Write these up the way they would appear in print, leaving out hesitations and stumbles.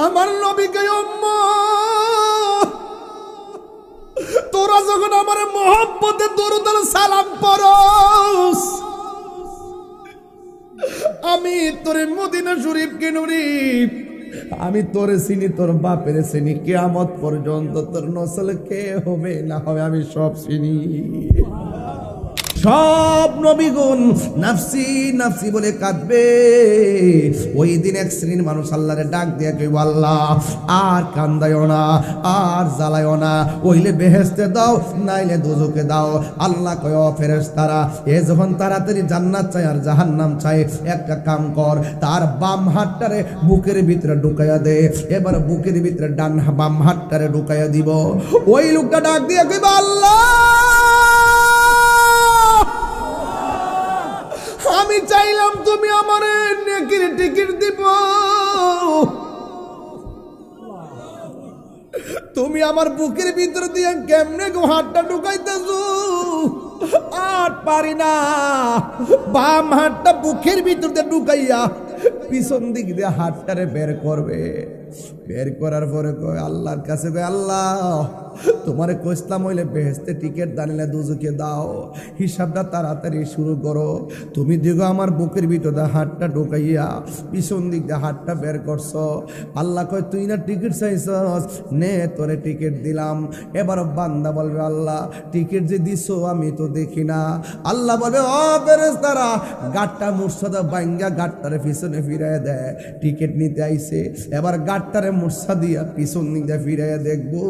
আমার নবীকে উম্মত তোরা যখন আমার মোহাব্বতে দরুদ আর সালাম পড়স, আমি তোরে মদিনা শরীফকে নুরি, আমি তোরে চিনি, তোর বাপের চিনি, কিয়ামত পর্যন্ত তোর নসল কে হবে না হবে আমি সব চিনি। সব নবীগণ নাফসি নাফসি বলে কাঁদবে। ওই দিন এক শ্রেণীর মানুষ আল্লাহরে ডাক দিয়ে কইব, আল্লাহ আর কান্দায়ও না, আর জ্বালায়ও না, ওইলে বেহেশতে দাও নাইলে দোজখে দাও। আল্লাহ কয়, ও ফেরেশতারা, এ যখন তাড়াতাড়ি জান্নাত চাই আর জাহান্নাম চাই, একটা কাম কর, তার বাম হাতটারে বুকের ভিতরে ঢুকাইয়া দে। এবার বুকের ভিতরে ডান বাম হাতটারে ঢুকাইয়া দিব। ওই লোকটা ডাক দিয়ে কইব, আল্লাহ আমি চাইলাম তুমি আমার নেকির টিকিট দিব, তুমি আমার বুকের ভিতর দিয়ে কেমনে হাতটা ঢুকাইতেছো? আর পারি না, বাম হাতটা বুকের ভিতর দিয়ে ঢুকাইয়া পিছন দিক দিয়ে হাতটারে বের করবে। বের করার পরে কয় আল্লাহর কাছে, কয় আল্লাহ তোমারে কইসলাম হইলে বেহেশতে টিকিট দানিলে দুজকে দাও, হিসাবটা তাড়াতাড়ি শুরু করো। তুমি দেখো আমার বুকের ভিতরে হাতটা ঢুকাইয়া পিছন দিক দিয়ে হাতটা বের করছো। আল্লাহ কয়, তুই না টিকিট চাইছস, নে তোরে টিকিট দিলাম। এবার বান্দা বলবে, আল্লাহ টিকিট যে দিছো আমি তো দেখি না। আল্লাহ বলবে, ও ফেরেশতারা, গাটটা মুর্শাদা বাইঙ্গা গাটটারে পিছনে ফিরাইয়া দেয়, টিকিট নিতে আইছে। এবার গাটটারে মুর্শা দিয়া পিছন দিক দিয়ে ফিরাইয়া দেখবো,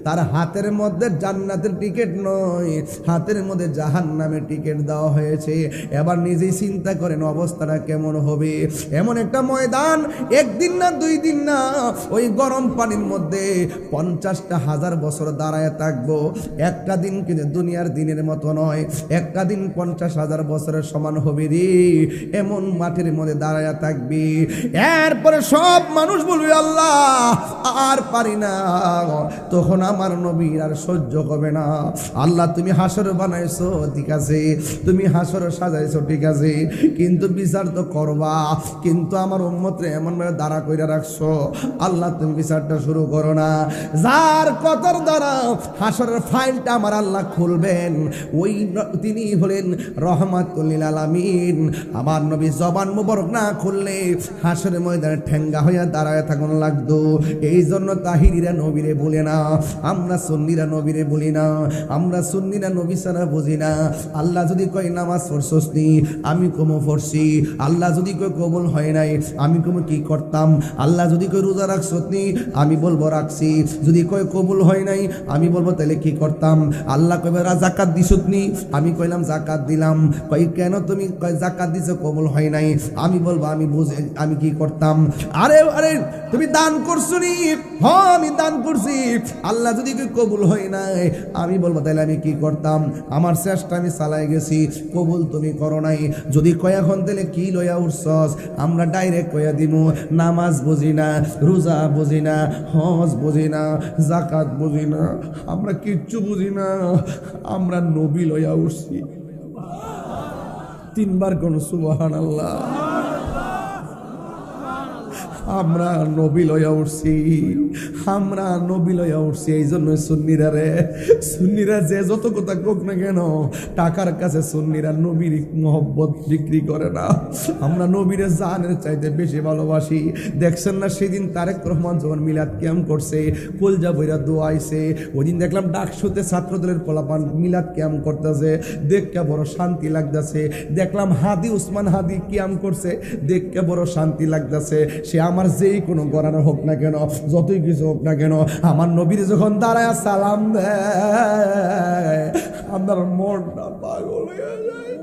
তার হাতের মধ্যে জান্নাতের টিকিট নয়, হাতের মধ্যে জাহান্নামের টিকিট দেওয়া হয়েছে। এবার নিজেই চিন্তা করেন অবস্থাটা কেমন হবে। এমন একটা ময়দান, একদিন না দুই দিন না, ওই গরম পানির মধ্যে 50,000 বছর দাঁড়ায় থাকবো। একটা দিন কিন্তু দুনিয়ার দিনের মতো নয়, একটা দিন 50,000 বছরের সমান হবে রে। এমন মাটির মধ্যে দাঁড়ায় থাকবি। এরপরে সব মানুষ বলবে, আল্লাহ আর পারি না। তখন আমার নবীর আর সহ্য হবে না। আল্লাহ তুমি হাসর বানাইছো ঠিক আছে, তুমি হাসর সাজাইছো ঠিক আছে, কিন্তু বিচার তো করবা। কিন্তু আমার উম্মতরে এমন ভাবে দাঁড়া কইরা রাখছো, আল্লাহ তুমি বিচারটা শুরু করো না। যার কতর দ্বারা হাসরের ফাইলটা আমার আল্লাহ খুলবেন, ওই তিনি হলেন রহমাতুল লিল আলামিন। আমার নবী জবান মুবারক না খুললে হাসরের ময়দানে ঠেঙ্গা হইয়া দাঁড়ায় থাকুন লাগতো। এই জন্য তাহিরিরা নবীরে বলে না, আমরা সুন্নিরা নবীরে বলি না, আমরা সুন্নিরা নবী ছাড়া বুঝি না। আল্লাহ যদি কয় নামাজ পড়ছস নি, আমি কমো পড়ছি। আল্লাহ যদি কয় কবুল হয় নাই, আমি কমো কি করতাম। আল্লাহ যদি কয় রোজা রাখছস নি, আমি বলবো রাখছি। যদি কয় কবুল হয় নাই, আমি বলবো তাহলে কি করতাম। আল্লাহ কইবে যাকাত দিছস নি, আমি কইলাম যাকাত দিলাম। কই কেন তুমি কয় যাকাত দিছো কবুল হয় নাই, আমি বলবো আমি বুঝে আমি কি করতাম। আরে আরে তুমি দান করছো নি, হ্যাঁ আমি দান করছি। আল্লাহ যদি কবুল হয় নাই, আমি বলবো তাহলে আমি কি করতাম। আমার চেষ্টা আমি চালাই গেছি, কবুল তুমি করো নাই। যদি কয় এখন তাহলে কি লইয়া উঠছস, আমরা ডাইরেক্ট কইয়া দিমু নামাজ বুঝি না, রোজা বুঝি না, হজ বুঝি না, যাকাত বুঝি না, আমরা কিচ্ছু বুঝি না, আমরা নবী লইয়া উঠছি। 3 বার কোন সুবহানাল্লাহ। আমরা নবী লইয়া উঠছি, আমরা নবী লইয়া উঠছি। এই জন্য সুন্নিরা রে, সুন্নিরা যে যত কথা কোক না কেন, টাকার কাছে সুন্নিরা নবীর মহব্বত বিক্রি করে না। আমরা নবীরে জানের চাইতে বেশি ভালোবাসি। দেখছেন না সেদিন তারেক রহমান যখন মিলাদ ক্যাম্প করছে, কলজা বইরা দোয়াইছে। ওই দিন দেখলাম ডাকসুতে ছাত্রদলের পোলাপান মিলাদ ক্যাম্প করতেছে, দেখতে বড় শান্তি লাগতেছে। দেখলাম হাদি উসমান হাদি ক্যাম্প করছে, দেখতে বড় শান্তি লাগতেছে। সে আমার যেই কোনো গরানো হোক না কেন, যতই কিছু হোক না কেন, আমার নবীর যখন দাঁড়ায় সালাম দেয়, আমার মনটা পাগল হয়ে যায়।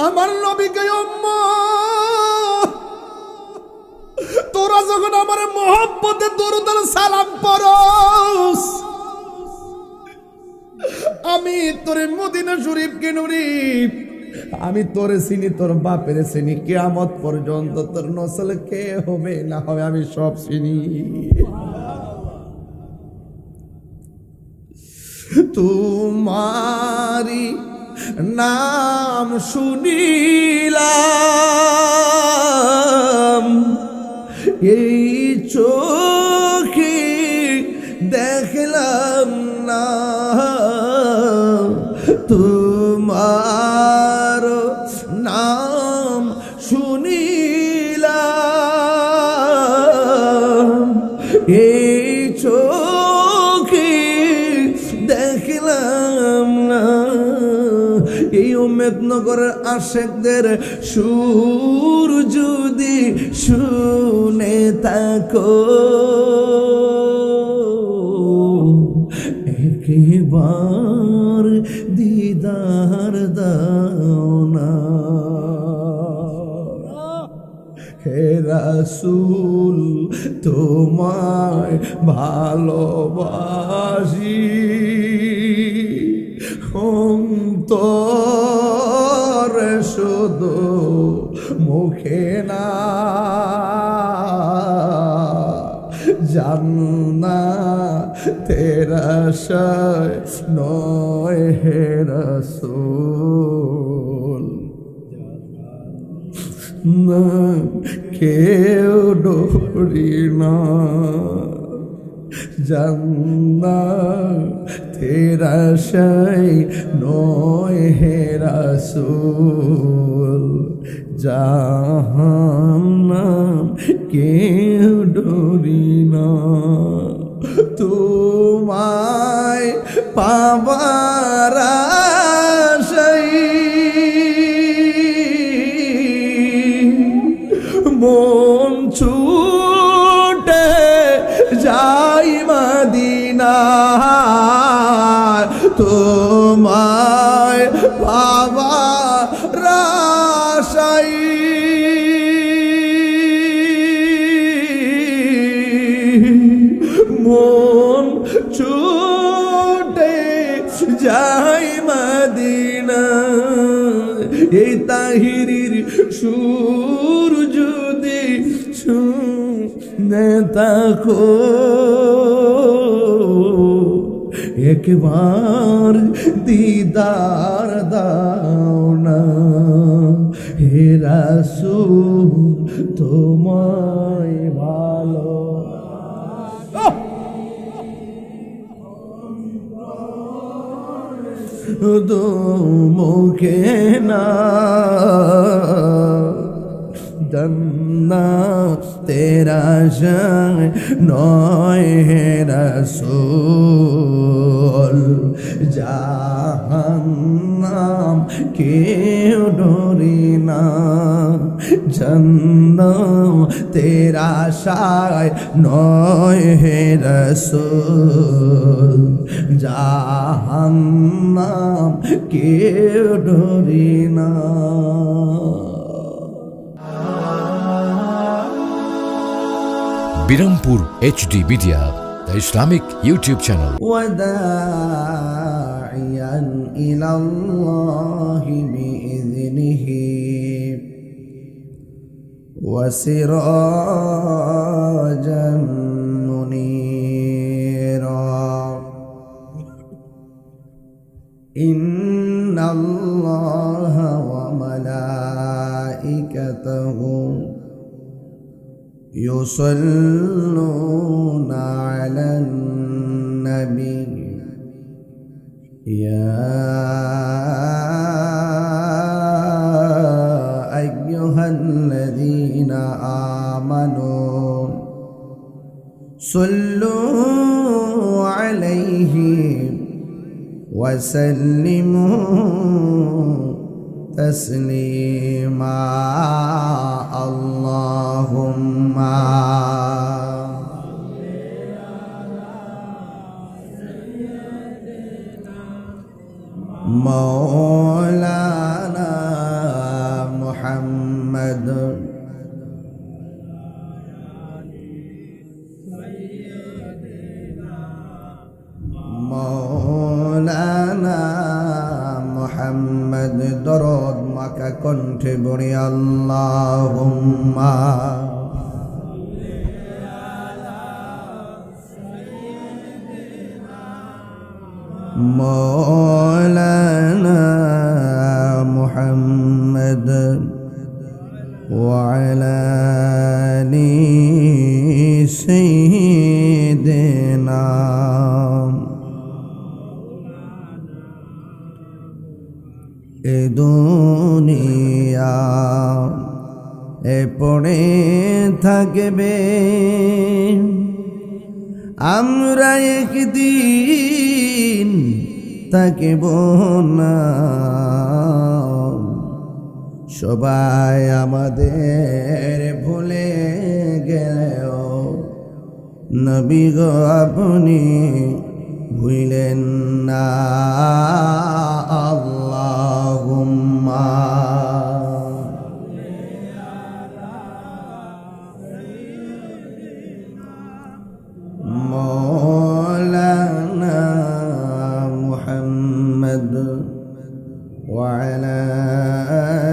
আমার নবীকে উম্মত তোরা যখন আমার মোহাব্বতে দরুদ আর সালাম পড়স, আমি তোরে মদিনা শরীফকে নুরি, আমি তোরে চিনি, তোর বাপের চিনি, কিয়ামত পর্যন্ত তোর নসল কে হবে না হবে আমি সব চিনি। তোমারি নাম শুনিলাম শুনিলাম, এই চোখে দেখলাম না। এই উম্মেদনগরের আশেকদের সুর যদি শুনে থাকো, একবার দিদার দাও না। হে রাসূল তোমায় ভালোবাসি, অন্তরে শুধু মুখে না। জান্নাতের আশায় নয় হে রাসূল, না কেউ ডরি না। জান্নাতের আশায় নয় হে রাসূল, জাহান্নাম কেউ ডরি না। তোমায় পাবার আশায় মন ছুটে যাই মদিনায়, তোমায় পাবার আশায় মন ছুটে যাই মদিনায়। এই তাহিরির সুর যদি শুনে থাকো, একবার দিদার দাও না। হে রাসূল তোমায় ভালো দো মুখে না। জান্নাতের আশায় নয় হে রাসূল, জাহান্নাম কেউ ডরি না। জান্নাতের আশায় নয় হে রাসূল, জাহান্নাম কেউ ডরি না। Birampur HD media, the Islamic YouTube channel. وداعيا إلى الله بإذنه وسراجا منيرا. إن الله وملائكته يصلون على النبي يا أيها الذين آمنوا صلوا عليه وسلموا تسليما. اللهم مولانا محمد مولانا محمد درود মাকা কণ্ঠে বলি আল্লাহুম্মা مولانا محمد وعلى آل سيدنا. এ দুনিয়া এ পড়ে থাকবে আমরা একদিন থাকিব না সবাই আমাদের ভুলে গেলেও নবী গো আপনি ভুলেন না আল্লাহুম্মা مولانا محمد وعلى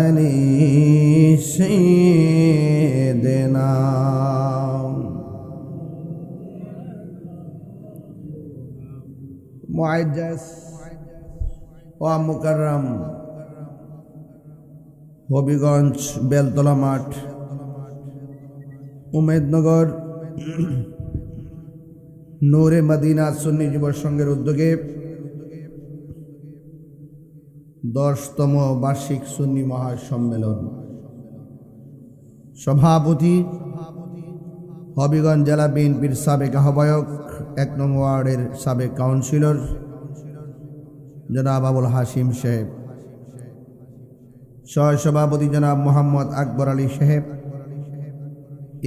آل سيدنا معجز ومكرم হবিগঞ্জ বেলতলা মাঠ উমেদনগর নূরে মদিনা সুন্নি যুব সংঘের উদ্যোগে 10তম বার্ষিক সুন্নি মহাসম্মেলন সভাপতি হবিগঞ্জ জেলা বিএনপির সাবেক আহ্বায়ক 1 নং ওয়ার্ডের সাবেক কাউন্সিলর জনাব আবুল হাশিম সাহেব, সহসভাপতি জনাব মোহাম্মদ আকবর আলী সাহেব,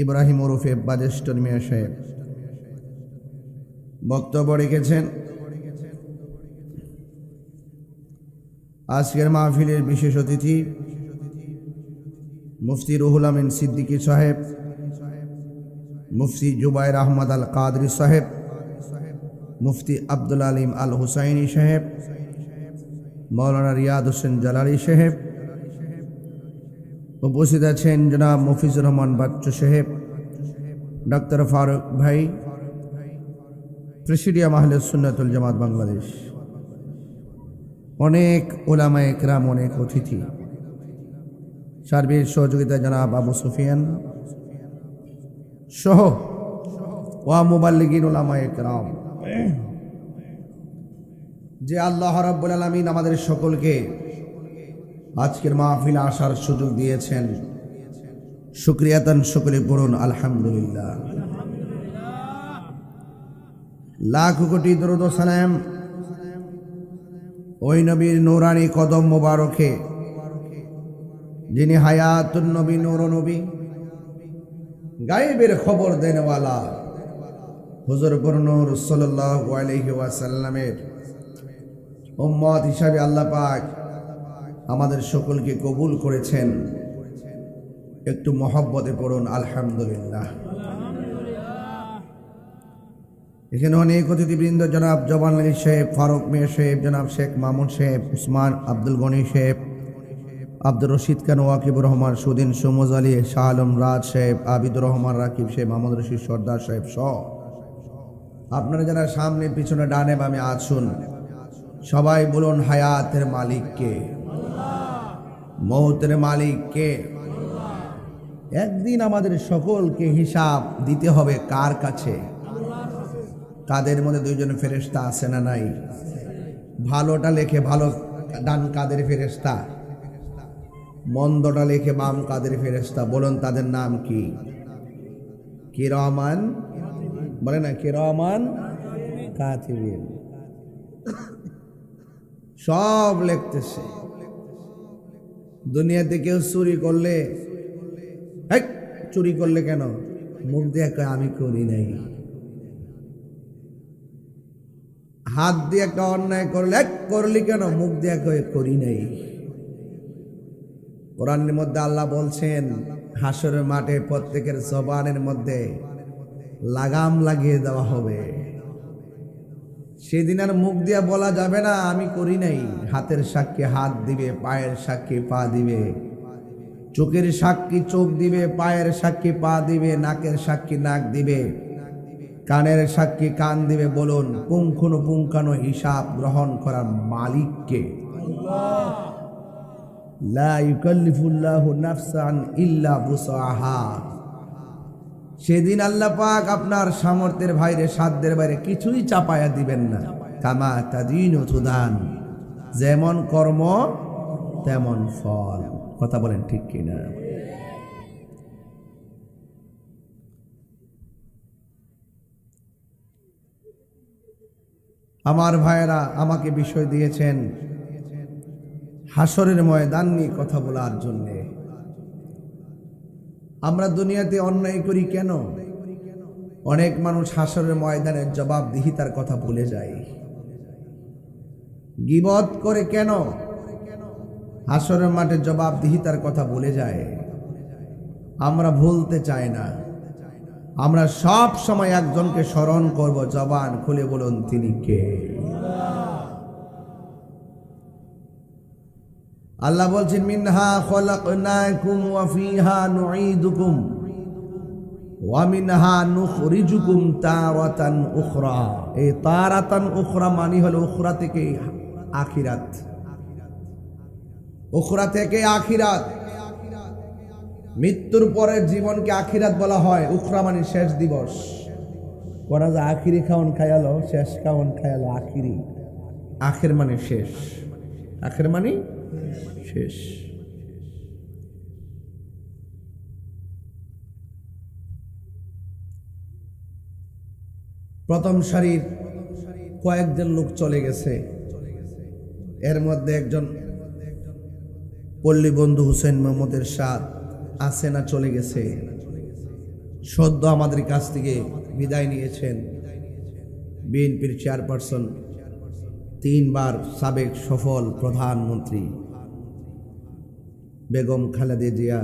ইব্রাহিম ওরফে বাজেস্টর মিয়া সাহেব বক্তব্য রেখেছেন। আজকের মাহফিলের বিশেষ অতিথি মুফতি রুহুল আমিন সিদ্দিকী সাহেব, মুফতি জুবাইর আহমদ আল কাদরি সাহেব, মুফতি আব্দুল আলিম আল হুসাইনি সাহেব, মৌলানা রিয়াদ হোসেন জালালি সাহেব, উপস্থিত আছেন জনাব মফিজুর রহমান বাচ্চু সাহেব, ডক্টর ফারুক ভাই, প্রেসিডিয়াম আহলে সুন্নাতুল জামাত বাংলাদেশ, অনেক ওলামায়ে কেরাম, অনেক অতিথি, সার্বিক সহযোগিতা জনাব আবু সুফিয়ান সহ ওয়া মুবাল্লিগিন ওলামায়ে কেরাম, যে আল্লাহ রাব্বুল আলামিন আমাদের সকলকে আজকের মাহফিলে আসার সুযোগ দিয়েছেন, শুকরিয়াতান সকলে পড়ুন আলহামদুলিল্লাহ। লাখ কোটি দরুদ ও সালাম ওই নবীর নূরানি কদম মোবারকে, যিনি হায়াতুন নবী, নূর নবী, গায়েবের খবর দেনওয়ালা হুজুর নূর সাল্লাল্লাহু আলাইহি ওয়াসাল্লামের উম্মত হিসাবে আল্লাহ পাক আমাদের সকলকে কবুল করেছেন। একটু মহব্বতে পড়ুন আলহামদুলিল্লাহ। এখানে অনেক অতিথিবৃন্দ, জনাব জবান আলী সাহেব, ফারুক মিয়া সাহেব, জনাব শেখ মামুন সাহেব, উসমান আব্দুল গনি সাহেব, আব্দুর রশিদ খান, ওয়াকিবুর রহমান, সুদিন, সুমজ আলী, শাহ আলম রাজ সাহেব, আবিদুর রহমান রাকিব সাহেব, মোহাম্মদ রশিদ সর্দার সাহেব সহ আপনারা যারা সামনে পিছনে ডানে বামে আছেন, সবাই বলুন হায়াতের মালিক কে? মৌতের মালিক কে? একদিন আমাদের সকলকে হিসাব দিতে হবে কার কাছে? কাদের মধ্যে দুইজন ফেরেশতা আছে না নাই? ভালোটা লেখে ভালো ডান কাদের ফেরেশতা, মন্দটা লেখে বাম কাদের ফেরেশতা। বলুন তাদের নাম কি? কিরামান, বলে না কিরামান কাতিবিন, সব লিখতেছে। দুনিয়াতে কেউ চুরি করলে, চুরি করলে কেন? মুখ দিয়ে কয় আমি করি নাই। হাত দিয়ে একটা অন্যায় করলে করলি কেন? মুখ দিয়ে কয় করি নাই। কোরআনের মধ্যে আল্লাহ বলছেন হাসরের মাঠে প্রত্যেকের জবানের মধ্যে লাগাম লাগিয়ে দেওয়া হবে। সেদিন আর মুখ দিয়ে বলা যাবে না আমি করি নাই। হাতের সাক্ষী হাত দিবে, পায়ের সাক্ষী পা দিবে, চোখের সাক্ষী চোখ দিবে, পায়ের সাক্ষী পা দিবে, নাকের সাক্ষী নাক দিবে, কানের সাক্ষী কান দিবে। বলুন পুঙ্খানুপুঙ্খানু হিসাব গ্রহণ করার মালিক কে? আল্লাহ। লা ইউকাল্লিফুল্লাহু নাফসান ইল্লা বুসআহা। সেদিন আল্লাহ পাক আপনার সামর্থ্যের বাইরে, সাধ্যের বাইরে কিছুই চাপায়া দিবেন না। কামা তাদিনু তুদান, যেমন কর্ম তেমন ফল। কথা বলেন ঠিক কিনা? আমার ভাইয়েরা আমাকে বিষয় দিয়েছেন হাসরের ময়দান নিয়ে কথা বলার জন্য। আমরা দুনিয়াতে অন্যায় করি কেন? অনেক মানুষ হাসরের ময়দানের জবাবদিহিতার কথা ভুলে যায়। গীবত করে কেন? হাসরের মাঠে জবাবদিহিতার কথা ভুলে যায়। আমরা ভুলতে চাই না। আমরা সব সময় একজনকে স্মরণ করব, জবান খুলে বলুন তিনি কে? আল্লাহ বলছেন মিনহা খলাকনাকুম ওয়া ফিহা নুঈদুকুম ওয়া মিনহা নুখরিজুকুম তারাতান উখরা। এই তারাতান উখরা মানে হলো উখরা থেকে আখিরাত, উখরা থেকে আখিরাত। মৃত্যুর পরের জীবনকে আখিরাত বলা হয়। উখরা মানে শেষ দিবস। কোরা যে আখিরি খাওন খায়ালো, শেষ খাওন খায়ালো, আখিরি। আখের মানে শেষ, আখের মানে শেষ। প্রথম সারির কয়েকজন লোক চলে গেছে। এর মধ্যে একজন পল্লী বন্ধু হুসেন মোহাম্মদের সাথ আছে না, চলে গেছে। সদ্য আমাদের কাছ থেকে বিদায় নিয়েছেন বিএনপির চেয়ারপারসন, 3 বার সাবেক সফল প্রধানমন্ত্রী বেগম খালেদা জিয়া।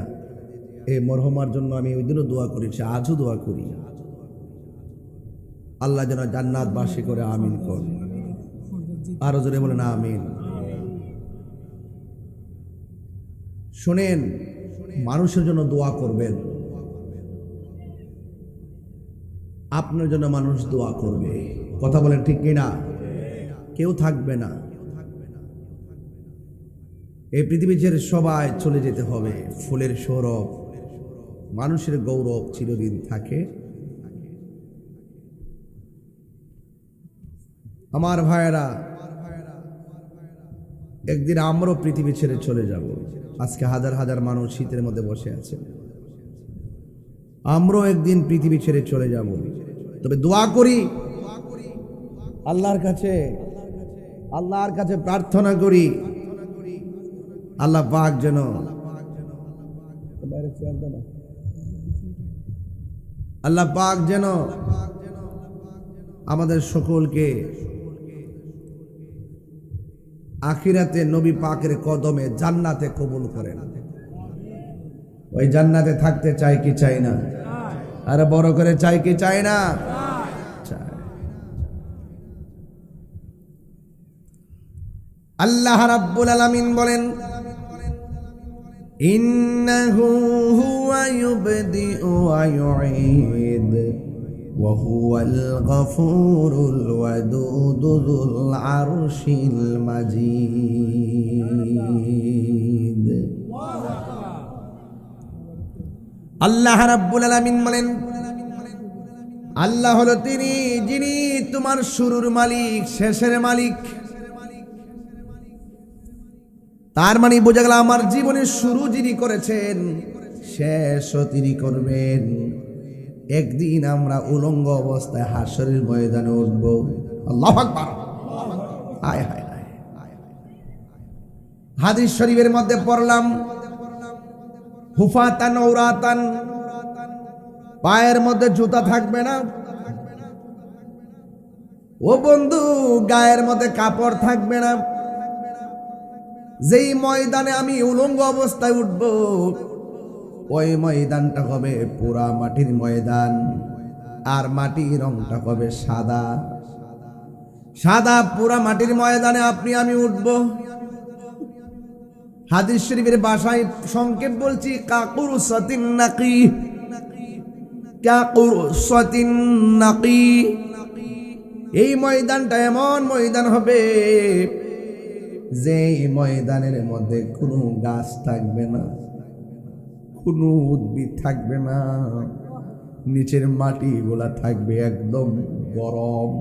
এই মরহুমার জন্য আমি ওই দিনও দোয়া করেছি, আজও দোয়া করি। আল্লাহ যেন জান্নাতবাসী করে আমিন কর। আরো জোরে বলেন আমিন। শুনেন, মানুষের জন্য দোয়া করবেন, আপনার জন্য মানুষ দোয়া করবে। কথা বলেন ঠিক কিনা? কেউ থাকবে না। এই পৃথিবী ছেড়ে সবাই চলে যেতে হবে। ফুলের সৌরভ, মানুষের গৌরব চিরদিন থাকে। আমার ভাইয়েরা, একদিন আমরাও পৃথিবী ছেড়ে চলে যাব। আজকে হাজার হাজার মানুষ শীতের মধ্যে বসে আছে। আমরাও একদিন পৃথিবী ছেড়ে চলে যাব। তবে দোয়া করি আল্লাহর কাছে প্রার্থনা করি, আল্লাহ পাক যেন আমাদের সকলকে আখিরাতে নবী পাকের কদমে জান্নাতে কবুল করেন। ওই জান্নাতে থাকতে চাই কি চাই না? আরে বড় করে চাই কি চাই না? আল্লাহ রাব্বুল আলামিন বলেন, ইন্নাহু হুয়া ইউবদিউ ওয়া ইউঈদ ওয়া হুয়াল গফুরুল ওয়াদুদ যুল আরশিল মাজিদ। আল্লাহ রাব্বুল আলামিন বলেন, আল্লাহ হলো তিনি যিনি তোমার শুরুর মালিক, শেষের মালিক। তার মানে বোঝা গেল আমার জীবনের শুরু যিনি করেছেন, শেষও তিনি করবেন। একদিন আমরা উলঙ্গ অবস্থায় হাসরের ময়দানে উঠব। আল্লাহু আকবার। হায় হায় হায়। হাদিস শরীফের মধ্যে পড়লাম, হুফাতান উরাতান, পায়ের মধ্যে জুতা থাকবে না। ও বন্ধু, গায়ের মধ্যে কাপড় থাকবে না। যেই ময়দানে আমি উলঙ্গ অবস্থায় উঠব, ওই ময়দানটা হবে পুরা মাটির ময়দান, আর মাটির রংটা হবে সাদা সাদা। পুরা মাটির ময়দানে আপনি আমি উঠব। হাদিস শরীফের ভাষায় সংক্ষেপ বলছি, কাকুরসাতিন নাকি, কাকুরসাতিন নাকি। এই ময়দানটা এমন ময়দান হবে যে ময়দানের মধ্যে কোনো গাছ থাকবে না, কোনো উদ্ভিদ থাকবে না। নিচের মাটি গুলা থাকবে একদম গরম,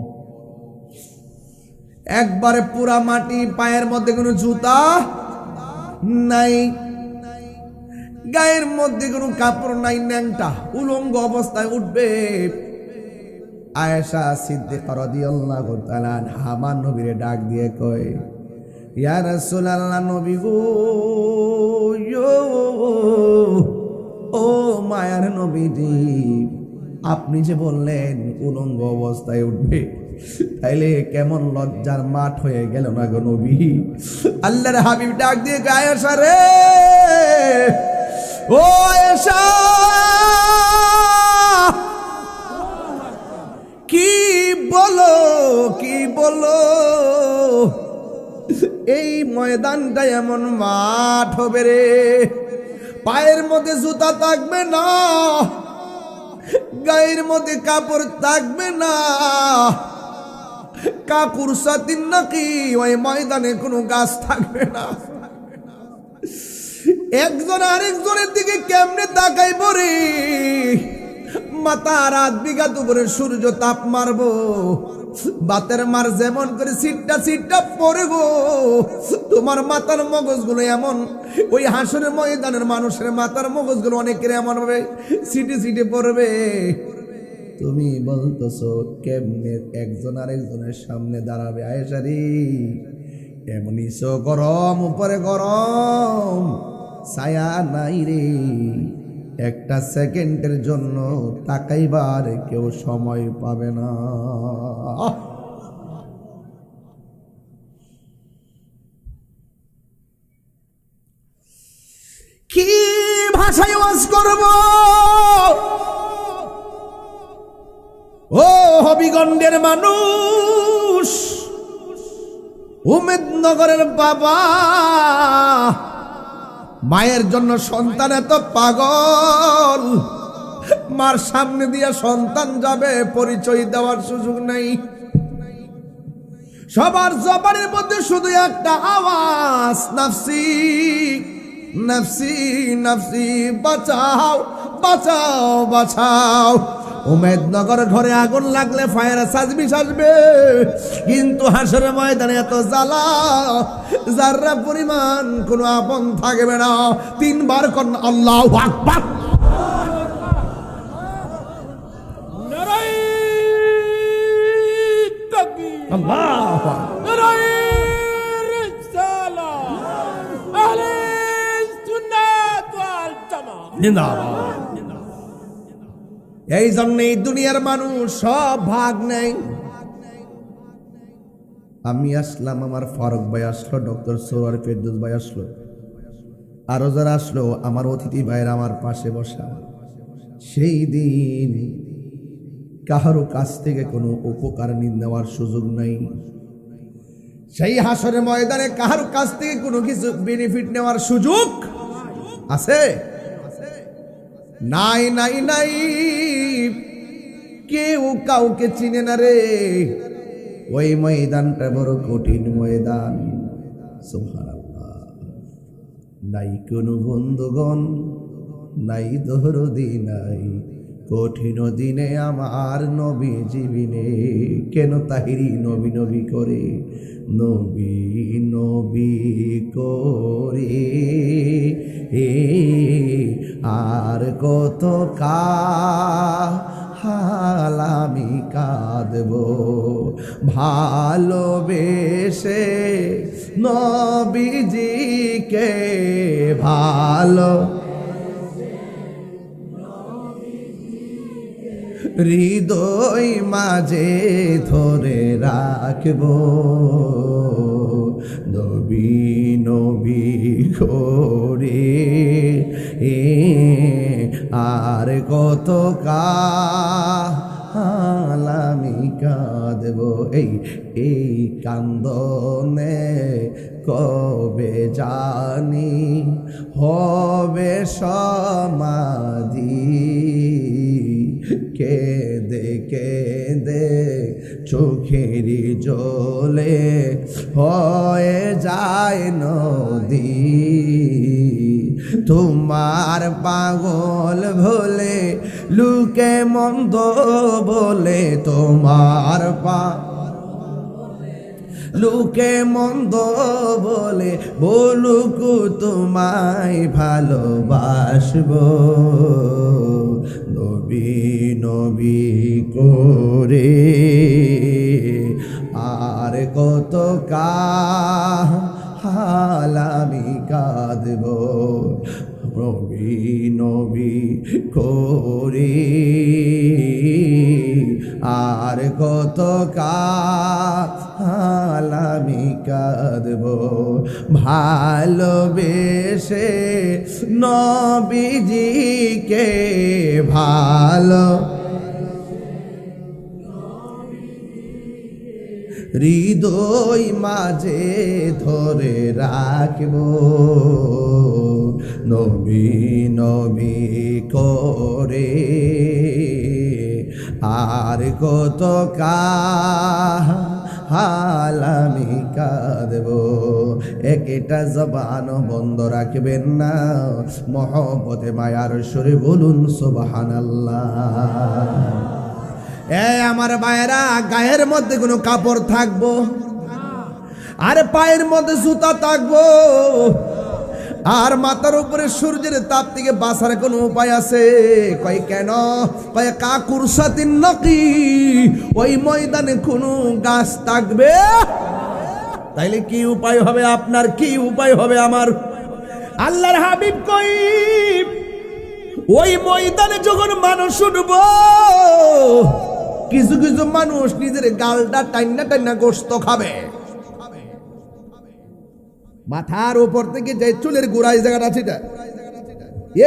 একবারে পুরা মাটি। পায়ের মধ্যে কোনো জুতা নাই, গায়ের মধ্যে কোনো কাপড় নাই, ন্যাংটা উলঙ্গ অবস্থায় উঠবে। আয়েশা সিদ্দিকা রাদিয়াল্লাহু তাআলা আমার নবীরে ডাক দিয়ে কয়, ইয়া রাসূলুল্লাহ, নবী গো, ও মায়ার নবীজি, আপনি যে বললেন উলঙ্গ অবস্থায় উঠবে, তাইলে কেমন লজ্জার মাঠ হয়ে গেল না গো নবী? আল্লাহর হাবিব ডাক দিয়ে কয়, আয়েশা রে, ও আয়েশা, কি বলো, কি বলো, এই ময়দানটা এমন মাঠ হবে রে, পায়ের মধ্যে জুতা থাকবে না, গায়ের মধ্যে কাপড় থাকবে না, কাকুর সাতিন নাকি ওই ময়দানে কোনো গাছ থাকবে না, একজন আরেকজনের দিকে কেমনে তাকাইব রে, মাথা রাত বিঘাত উপরে সূর্য তাপ মারবো, বাতের মার যেমন করে সিটটা সিটটা পড়ে গো, তোমার মাথার মগজগুলো এমন, ওই হাসরের ময়দানের মানুষের মাথার মগজগুলো অনেকের এমন হবে সিটে সিটে পড়বে। তুমি বলতেছো কেমনে একজন আরেকজনের সামনে দাঁড়াবে? আয়েশা রে, এমনি সো গরম, উপরে গরম, ছায়া নাই রে, একটা সেকেন্ডের জন্য তাকাইবার কেউ সময় পাবে না। কি ভাষায় ওয়াজ করব? ও হবিগঞ্জের মানুষ, উমেদনগরের বাবা, মায়ের জন্য সন্তান এত পাগল, মার সামনে দিয়ে সন্তান যাবে, পরিচয় দেওয়ার সুযোগ নেই, সবার জবানের মধ্যে শুধু একটা আওয়াজ, নাফসি নাফসি নাফসি, বাঁচাও বাঁচাও বাঁচাও। উমেদনগর ঘরে আগুন লাগলে ফায়ার সার্ভিস আসবে, কিন্তু হাসরের ময়দানে এত জ্বালা, যারা পরিমাণ কোনো আপন থাকবে না। তিনবার কোন আল্লাহু আকবার। এই জন্যই দুনিয়ার মানুষ সব ভাগ নেই। আমি আসলাম, আমার ফারুক ভাই আসলো, ডক্টর সরোয়ার ফেরদৌস ভাই আসলো, আরো যারা আসলো, আমার অতিথি ভাইয়ের আমার পাশে বসা, সেই দিন কাহারও কাছ থেকে কোনো উপকার নেওয়ার সুযোগ নাই। সেই হাসরের ময়দানে কাহারও কাছ থেকে কোনো কিছু বেনিফিট নেওয়ার সুযোগ আছে? নাই নাই নাই, কেউ কাউকে চিনে না রে। ওই ময়দানটা বড় কঠিন ময়দান। সুবহানাল্লাহ। নাই কোনো বন্ধুগণ, নাই দরদি নাই, কঠিন দিনে আমার নবী জীবিনে, কেন তাহিরি নবী নবী করে, নবী নবী করে আর কত কাল আমি কাঁদব, ভালোবেসে নবীজিকে, ভালো হৃদয় মাঝে ধরে রাখব, নবী নবী করে আর কত কাল আমি কাঁদব। এই কান্দনে কবে জানি হবে সমাধি, কেঁদে কেঁদে চোখেরই জলে হয়ে যায় নদী, তোমার পাগল ভোলে লুকে মন্দ বলে, তোমার লুকে মন্দ বলে বলুক তোমায় ভালোবাসবো, নবী নবী করে করে আর কত কাল আমি কাঁদব ভালোবেসে নবীজিকে ভালো হৃদয় মাঝে ধরে রাখব নবী নবী করে আর কত কাল আমি কাঁদব একটা জবান বন্ধ রাখবেন না মহব্বতে মায়ার সুরে বলুন সুবহানাল্লাহ। আমার ভাইয়েরা গায়ের মধ্যে কোনো কাপড় থাকবো আর পায়ের মধ্যে জুতা থাকবো আর মাথার উপরে সূর্যের তাপ থেকে বাঁচার কোনো উপায় আছে? কয় কেন? কয় কাকুর সাথে নাকি ওই ময়দানে কোনো গাছ থাকবে? তাইলে কি উপায় হবে আপনার, কি উপায় হবে আমার? আল্লাহর হাবিব কই ওই ময়দানে যখন মানুষ উঠব কিছু কিছু মানুষ নিজের গালটা টাইনা টাইনা গোশত খাবে, মাথার উপর থেকে যে চুলের গোড়া এই জায়গাটা আছে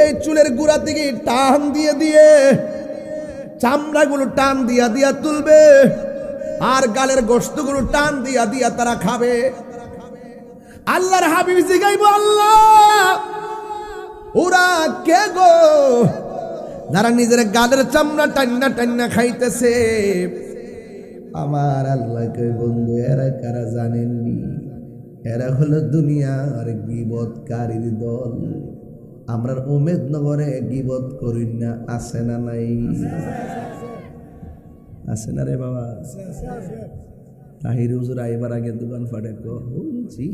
এই চুলের গোড়া থেকে টান দিয়ে দিয়ে চামড়াগুলো টান দিয়া দিয়া তুলবে আর গালের গোশতগুলো টান দিয়া দিয়া তারা খাবে। আল্লাহর হাবিব জিগাইবো আল্লাহ ওরা কে গো যারা নিজের গালের চামড়া টান্না টান্না খাইতেছে? আমার আল্লাহ কই বন্ধু এরা কারা জানেননি? এরা হলো দুনিয়ার গীবতকারীর দল। আমরা উমেদনগরে গীবত করি না, আছে না নাই? আছে না রে বাবা? তাহির হুজুর আইবার আগে দোকান ফাটে বলছি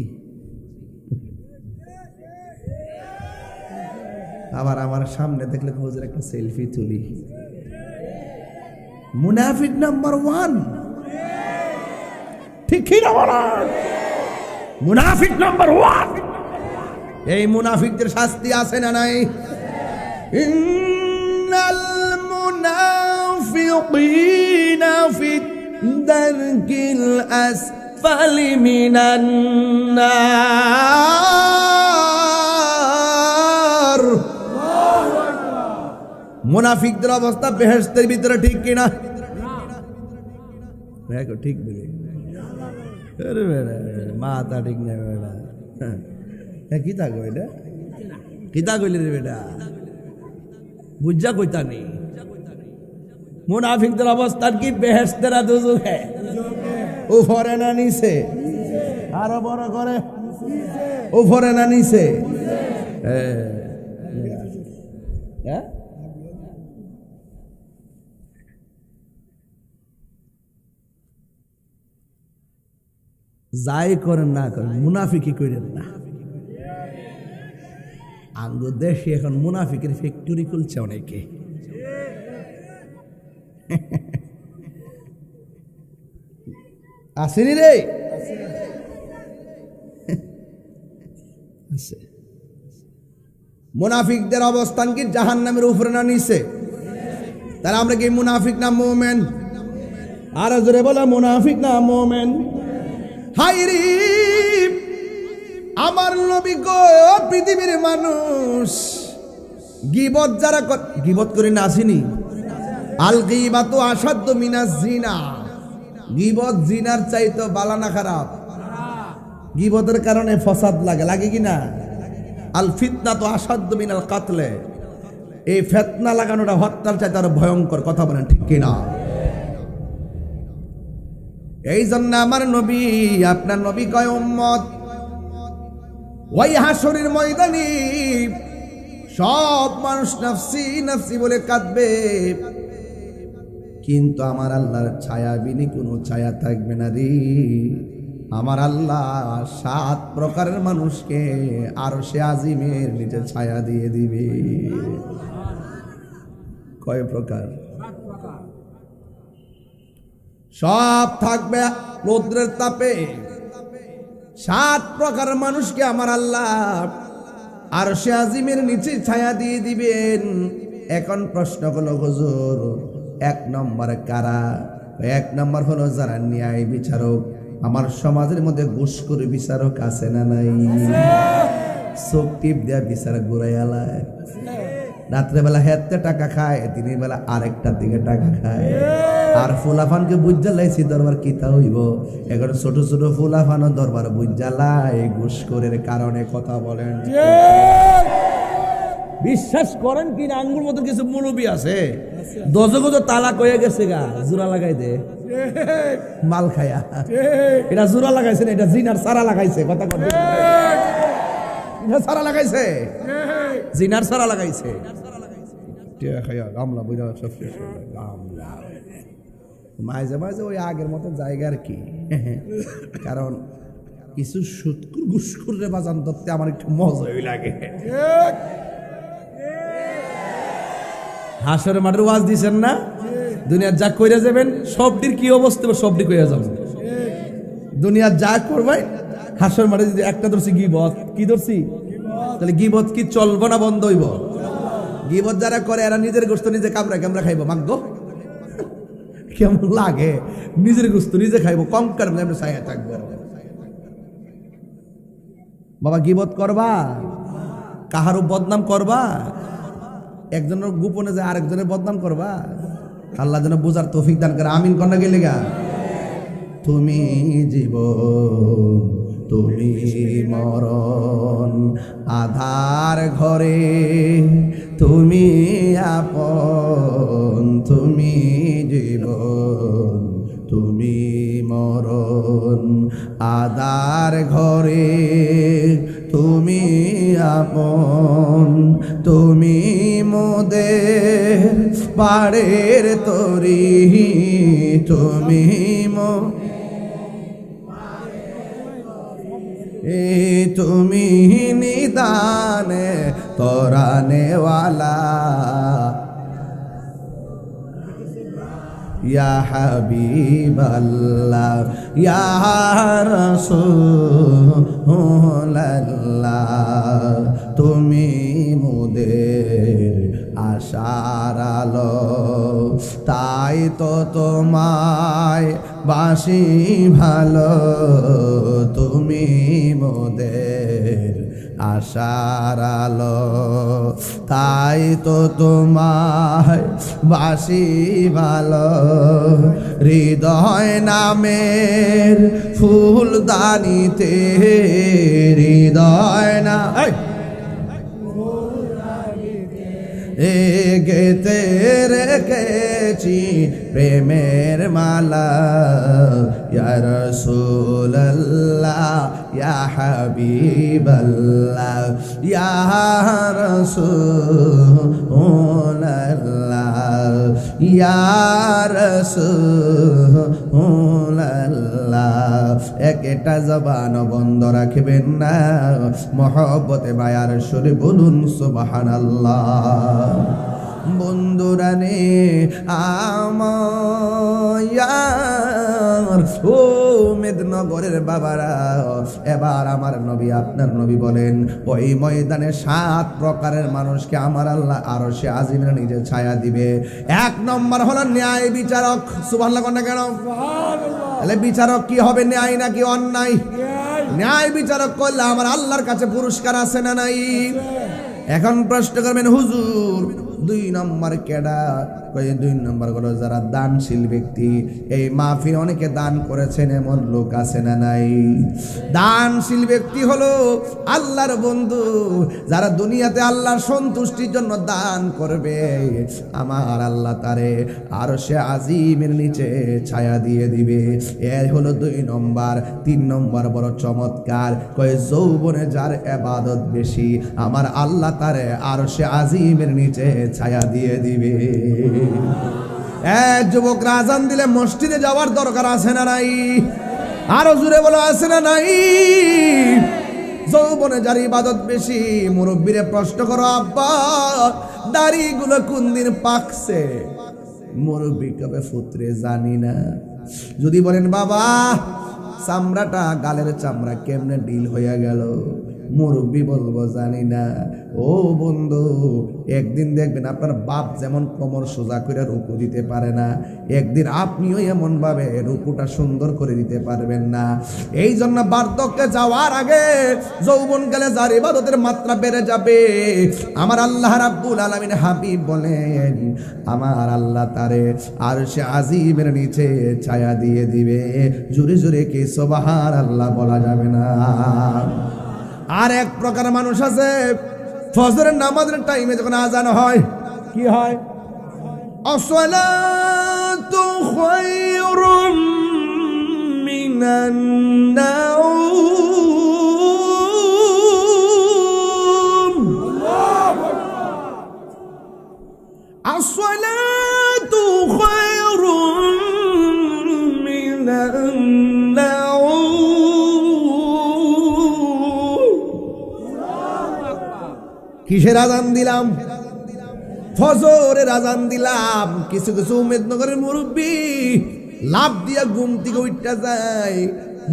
আবার আমার সামনে দেখলে হুজুর একটা সেলফি তুলি। মুনাফিক নাম্বার 1, ঠিক কি না বলা? মুনাফিক নাম্বার 1। এই মুনাফিকদের শাস্তি আছে না নাই? ইন্নাল মুনাফিকিনা ফিদ দারকিল আসফালি মিনান নার। মুনাফিকদের অবস্থা বেহেশতের ভিতরে, ঠিক কিনা? দেখো ঠিক বলি মাথা ঠিক নাই বেটা। কি থাকো এটা কি তা কইলি রে বেটা, বুঝা কইতা নেই। মুনাফিকদের অবস্থান কি বেহেশতের দুজকে? উপরে না নিচে? আরো বড় করে উপরে না নিচে? হ্যাঁ যাই করেন না করেন মুনাফিকি করেন না। আঙ্গুর দেশে এখন মুনাফিকের ফ্যাক্টরি খুলছে অনেকে। আসেনি রে? মুনাফিকদের অবস্থান কি জাহান্নামের উপরে না নিচে? তাহলে আমরা কি মুনাফিক না মুমিন? আর জোরে বলা মুনাফিক না মুমিন? হায়রে আমার নবী গো, পৃথিবীর মানুষ গীবত যারা গীবত করে না আসেনি? আল গীবাতু আসাদ্দু মিনাজ জিনা। গীবত জিনার চাইতো বালা না খারাপ? গীবতের কারণে ফসাদ লাগে, লাগে কি না? আল ফিতনাতু আসাদ্দু মিনাল কাতলে। এই ফিতনা লাগানোটা হত্যার চাইতে আরো ভয়ঙ্কর, কথা বলেন ঠিক কিনা? এই জন্য আমার নবী, আপনার নবী কয় উম্মত ওই হাসরের ময়দানে সব মানুষ নফসি নফসি বলে কাঁদবে, কিন্তু আমার আল্লাহর ছায়া বিনি কোনো ছায়া থাকবে না রে। আমার আল্লাহ 7 প্রকারের মানুষকে আরশে আজিমের নিচে ছায়া দিয়ে দিবে। কয় প্রকার? সব থাকবে রৌদ্রের তাপে। 7 প্রকার মানুষকে আমার আল্লাহ আরশে আজিমের নিচে ছায়া দিয়ে দিবেন। এখন প্রশ্ন হলো হুজুর, 1 নম্বর কারা? 1 নম্বর হলো যারা ন্যায় বিচারক। আমার সমাজের মধ্যে ঘুষখোর বিচারক আছে না নাই? চোখ টিপ দেয়া বিচারক ঘুরাইয়ালায়, রাত্রেবেলা হেতে টাকা খায়, দিনের বেলা আরেকটার দিকে টাকা খায়। আর ফুলাফানকে বুঝালাইছি দরবার কিতা হইব। এখন ছোট ছোট ফুলাফানও দরবার বুঝালাই ঘুষখোরের কারণে। কথা বলেন, বিশ্বাস করেন কি না? আঙ্গুর মতো কিছু মুরব্বী আছে, দজগজ তালাক হয়ে গেছে গা, জোড়া লাগাই দে মাল খায়া। এটা জোড়া লাগাইছে না, এটা জিনার সারা লাগাইছে। কথা কথা সারা লাগাইছে, জিনার সারা লাগাইছে। গামলা বুঝা গামলা মাঝে মাঝে ওই আগের মতো জায়গা আর কি। কারণ কিছু সুৎকুর ঘুষখোরে বাজান ধরতে আমার একটু মজাই লাগে। হাসরের মাঠের ওয়াজ দিছেন না, দুনিয়ার যা কইরা যাবেন সবটির কি অবস্থা সবটি কইরা যাবেন। দুনিয়ার যা করবেন হাসরের মাঠে যদি একটা ধরছি গীবত, কি ধরছি, তাহলে গীবত কি চলবো না বন্ধ হইব? গীবত যারা করে এরা নিজের গোস্ত নিজে কামড়া কামড়া খাইব। মাগ্য কেমন লাগে? নিজের গোস্ত নিজে খাইব, কঙ্কার ছায়া থাকবো। বাবা গীবত করবা, কাহারও বদনাম করবা, একজনের গোপনে যায় আরেকজনের বদনাম করবা। আল্লাহ যেন বুঝার তৌফিক দান করে। আমিন কন্যা গেলে গা। তুমি জীবন তুমি মরণ, আধার ঘরে তুমি আপন। তুমি জীবন তুমি মরণ, আধার ঘরে তুমি আপন। তুমি মোদের পাড়ের তরি, তুমি তুমি নিদানে তরানেওয়ালা। ইয়া হাবিবাল্লাহ ইয়া রাসূলুল্লাহ, তুমি মোদের আশার আলো। তাই তো তোমায় বাসি ভালো, তুমি মোদের আশার আলো। তাই তো তোমায় বাসি ভালো, হৃদয় নামের ফুলদানিতে। হৃদয় না গেতে রেখেছি প্রেমের মালা। ইয়া রাসূলুল্লাহ ইয়া হাবিবাল্লাহ ইয়া রাসূলুল্লাহ ইয়া রাসূলুল্লাহ। একটা জবান বন্ধ রাখবেন না, মহব্বতে বায়ার সুরে বলুন সুবহানাল্লাহ। বন্ধুরা নে আমার, ও মেদিনীনগরের বাবারা, এবার আমার নবী আপনার নবী বলেন ওই ময়দানে 7 প্রকারের মানুষকে আমার আল্লাহ আরশে আজিমের নিজে ছায়া দিবে। 1 নম্বর হলো ন্যায় বিচারক। সুবহানাল্লাহ কোন কেন? তাহলে বিচারক কি হবে, ন্যায় নাকি অন্যায়? ন্যায় বিচারক করলে আমার আল্লাহর কাছে পুরস্কার আছে না নাই? এখন প্রশ্ন করবেন হুজুর 2 নম্বর কেডা? 2 নম্বর হলো যারা দানশীল ব্যক্তি। এই মাহফিল অনেকে দান করেছেন এমন লোক আছে না নাই? দানশীল ব্যক্তি হলো আল্লাহর বন্ধু, যারা দুনিয়াতে আল্লাহর সন্তুষ্টির জন্য দান করবে, আমার আল্লাহ তারে আরশে আজিমের নিচে ছায়া দিয়ে দিবে। এর হলো 2 নম্বর। 3 নম্বর বড় চমৎকার, কয় যৌবনে যার ইবাদত বেশি, আমার আল্লাহ তারে আরশে আজিমের নিচে ছায়া দিয়ে দিবে। যুবকরা আজান দিলে মসজিদে যাওয়ার দরকার আছে না নাই? আরো জোরে বলো আছে না নাই? যৌবনে যার ইবাদত বেশি, মুরব্বীরে প্রশ্ন করো আব্বা দাড়িগুলো কোন দিন পাকছে? মুরব্বী কবে ফুতরে জানি না। যদি বলেন বাবা চামড়াটা গালের চামড়া কেমনে ডিল হইয়া গেল, মুরব্বী বলবো জানি না। ও বন্ধু, একদিন দেখবেন আপনার বাপ যেমন কোমর সোজা করে রুকু দিতে পারে না, একদিন আপনিও এমন ভাবে রুকুটা সুন্দর করে দিতে পারবেন না। এই জন্য বার্ধক্যে যাওয়ার আগে যৌবনকালে যার ইবাদতের মাত্রা বেড়ে যাবে, আমার আল্লাহ রাব্বুল আলামিন হাবিব বলেন আমার আল্লাহ তারে আরশে আজিমের নিচে ছায়া দিয়ে দিবে। জোরে জোরে কি সুবহানাল্লাহ বলা যাবে না? আর এক প্রকার মানুষ আছে, ফজরের নামাজের টাইমে যখন আজান হয় কি হয়? আসসালাতু খায়রুম মিনান নাওম, আসসালাতু খায়রুম মিনান নাওম। কিসের আজান দিলাম? ফজরের আজান দিলাম। কিছু কিছু উমেদনগরের মুরব্বী লাভ দিয়া ঘুম থেকে উঠতে যায়।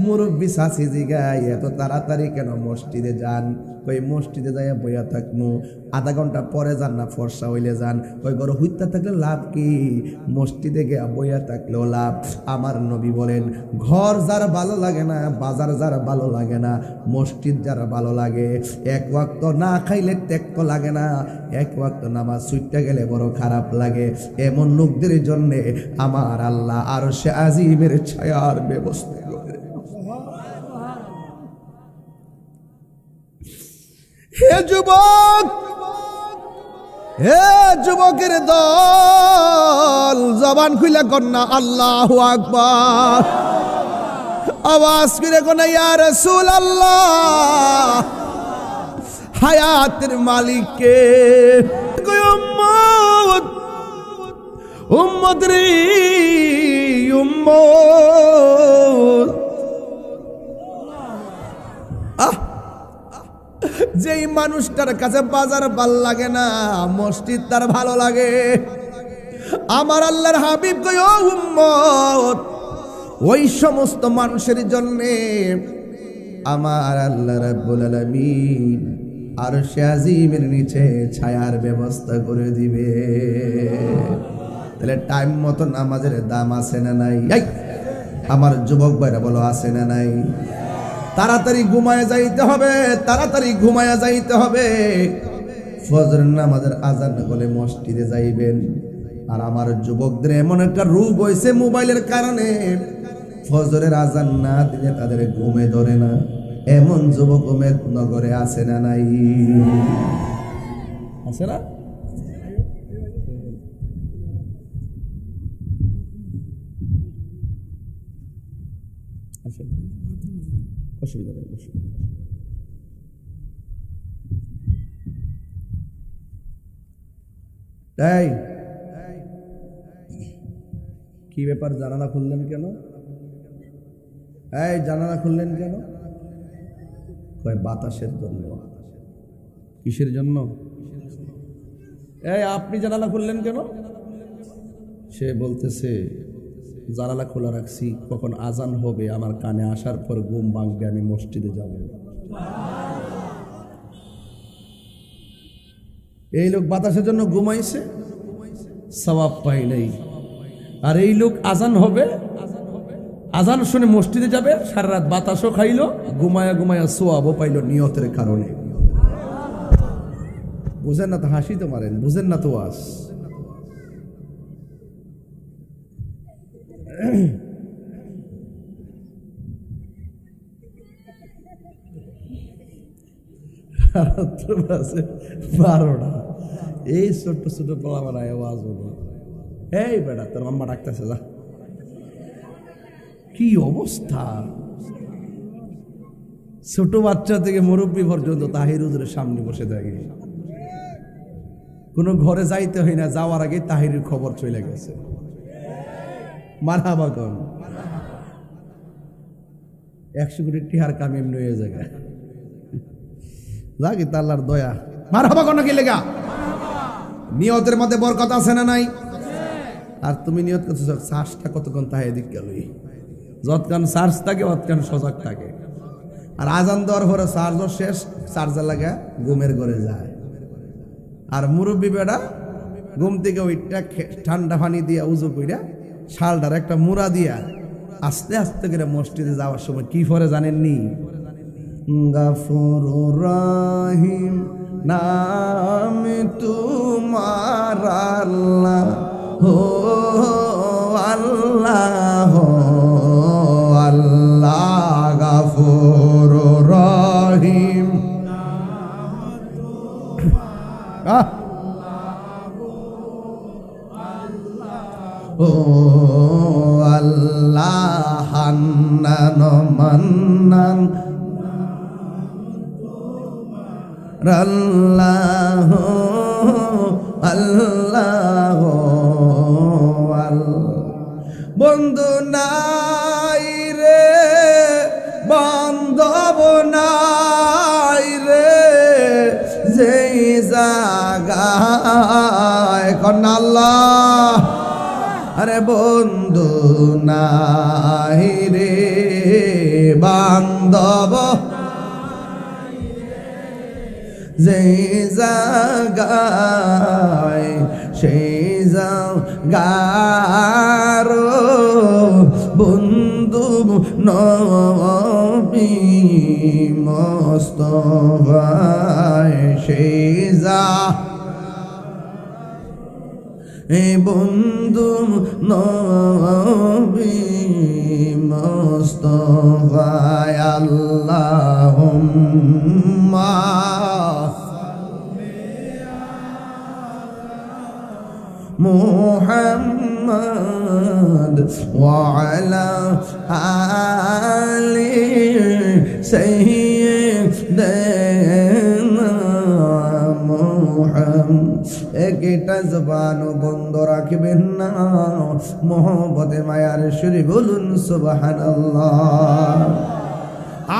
মুরব্বী শাসি জিগায় এত তাড়াতাড়ি কেন মসজিদে যান? ওই মসজিদে যাইয়া বইয়া থাকবো, আধা ঘন্টা পরে যান না ফর্সা হইলে যান। ওই ঘরে হুইতা থাকলে লাভ কি? মসজিদে গিয়া বইয়া থাকলেও লাভ। আমার নবী বলেন ঘর যার ভালো লাগে না, বাজার যার ভালো লাগে না, মসজিদ যার ভালো লাগে, এক ওয়াক্ত না খাইলে টেক্ত লাগে না, এক ওয়াক্ত নামাজ ছুটতে গেলে বড় খারাপ লাগে। এমন লোকদের জন্যে আমার আল্লাহ আরশে আজিমের ছায়ার ব্যবস্থা করে। হে যুবক, হে যুবকের দল, জবান খুলে কন্যা আল্লাহু আকবার, আওয়াজ করে কন্যা ইয়া রাসূলুল্লাহ। হায়াতের মালিক কে? উম্মত, উম্মত রে উম্মত। যেই মানুষটার কাছে বাজার ভাল লাগে না, মসজিদ তার ভালো লাগে। আমার আল্লাহর হাবিব কয় ও উম্মত, ওই সমস্ত মানুষের জন্য আমার আল্লাহ রাব্বুল আলামিন আরশে আজিমের নিচে ছায়ার ব্যবস্থা করে দিবে। তাহলে টাইম মতো নামাজের দাম আছে না নাই? আমার যুবক ভাইরা বলো আছে না নাই? তাড়াতাড়ি ঘুমায় যাইতে হবে, তাড়াতাড়ি ঘুমায় যাইতে হবে। ফজরের নামাজের আজান বলে মসজিদে যাইবেন। আর আমার যুবকদের এমন একটা রোগ হয়েছে মোবাইলের কারণে, ফজরের আজান না দিলে তাদের ঘুমে ধরে না। এমন যুবক নগরে আছে না নাই? আছে না? অসুবিধা নেই, তাই কি ব্যাপার? জানালা খুললেন কেন? এই জানালা খুললেন কেন? কয় বাতাসের জন্য। কিসের জন্য? এই আপনি জানালা খুললেন কেন? সে বলতেছে জানালা খোলা রাখছি, কখন আজান হবে আমার কানে আসার পর ঘুম ভাঙবে, আমি মসজিদে যাব। এই লোক বাতাসের জন্য ঘুমাইছে, সওয়াব পাই নাই। আর এই লোক আজান হবে, আজান শুনে মসজিদে যাবে, সারা রাত বাতাসও খাইলো, ঘুমায়া ঘুমায়া সওয়াবও পাইল নিয়তের কারণে। বুঝেন না তো? হাসি তো মারেন, বুঝেন না তো? আস বারোটা এই ছোট্ট ছোট পোলা বানায় আওয়াজ হলো, এই বেটা তোর মাম্মা ডাকতেছে যা। কি অবস্থা! ছোট বাচ্চা থেকে মুরব্বী পর্যন্ত তাহির হুজুরের সামনে বসে থাকে। কোনো ঘরে যাইতে হয় না, যাওয়ার আগে তাহিরের খবর চলে গেছে। মারহাবা কোন 100 কোটি টিহার কাম এমনি হয়ে যায় লাগে, তা আল্লাহর দয়া। মারহাবা কোন কি লেগা? নিয়তের মধ্যে বরকত আছে না নাই? আর তুমি নিয়ত করছো শ্বাসটা কতক্ষণ তাহে দিক গেল, যতক্ষণ চার্জ থাকে অতক্ষণ সজাগ থাকে। আর আজান দেওয়ার পরে চার্জও শেষ, চার্জার লাগা ঘুমের ঘরে যায়। আর মুরব্বী বেড়া ঘুম থেকে ওইটা ঠান্ডা পানি দিয়া উজু কইরা শালটার একটা মুড়া দিয়া আস্তে আস্তে করে মসজিদে যাওয়ার সময় কি পরে জানেননি? গাফুরুর রহিম নাম তোমার আল্লাহ হো আল্লাহ হো আল্লাহ গাফুরুর রহিম ও আল্লাহ হান্নান মান্নান আল্লাহ আল্লাহ বন্ধু নাই রে বান্ধব নাই রে যেই জাগায় কন্যা আল্লাহ আরে বন্ধু নাই রে বান্ধব যেই জাগায় সেই জাগার বন্ধু নবী মুস্তাফায় সেই বন্ধু নবী মুস্তাফায় আল্লাহুম্মা মুহাম্মদ ওয়া আলা আলি সাইয়্যিদিনা মুহাম্মদ। একটা জবান বন্ধ রাখবেন না, মোহব্বতে মায়ার সুরে বলুন সুবহানাল্লাহ।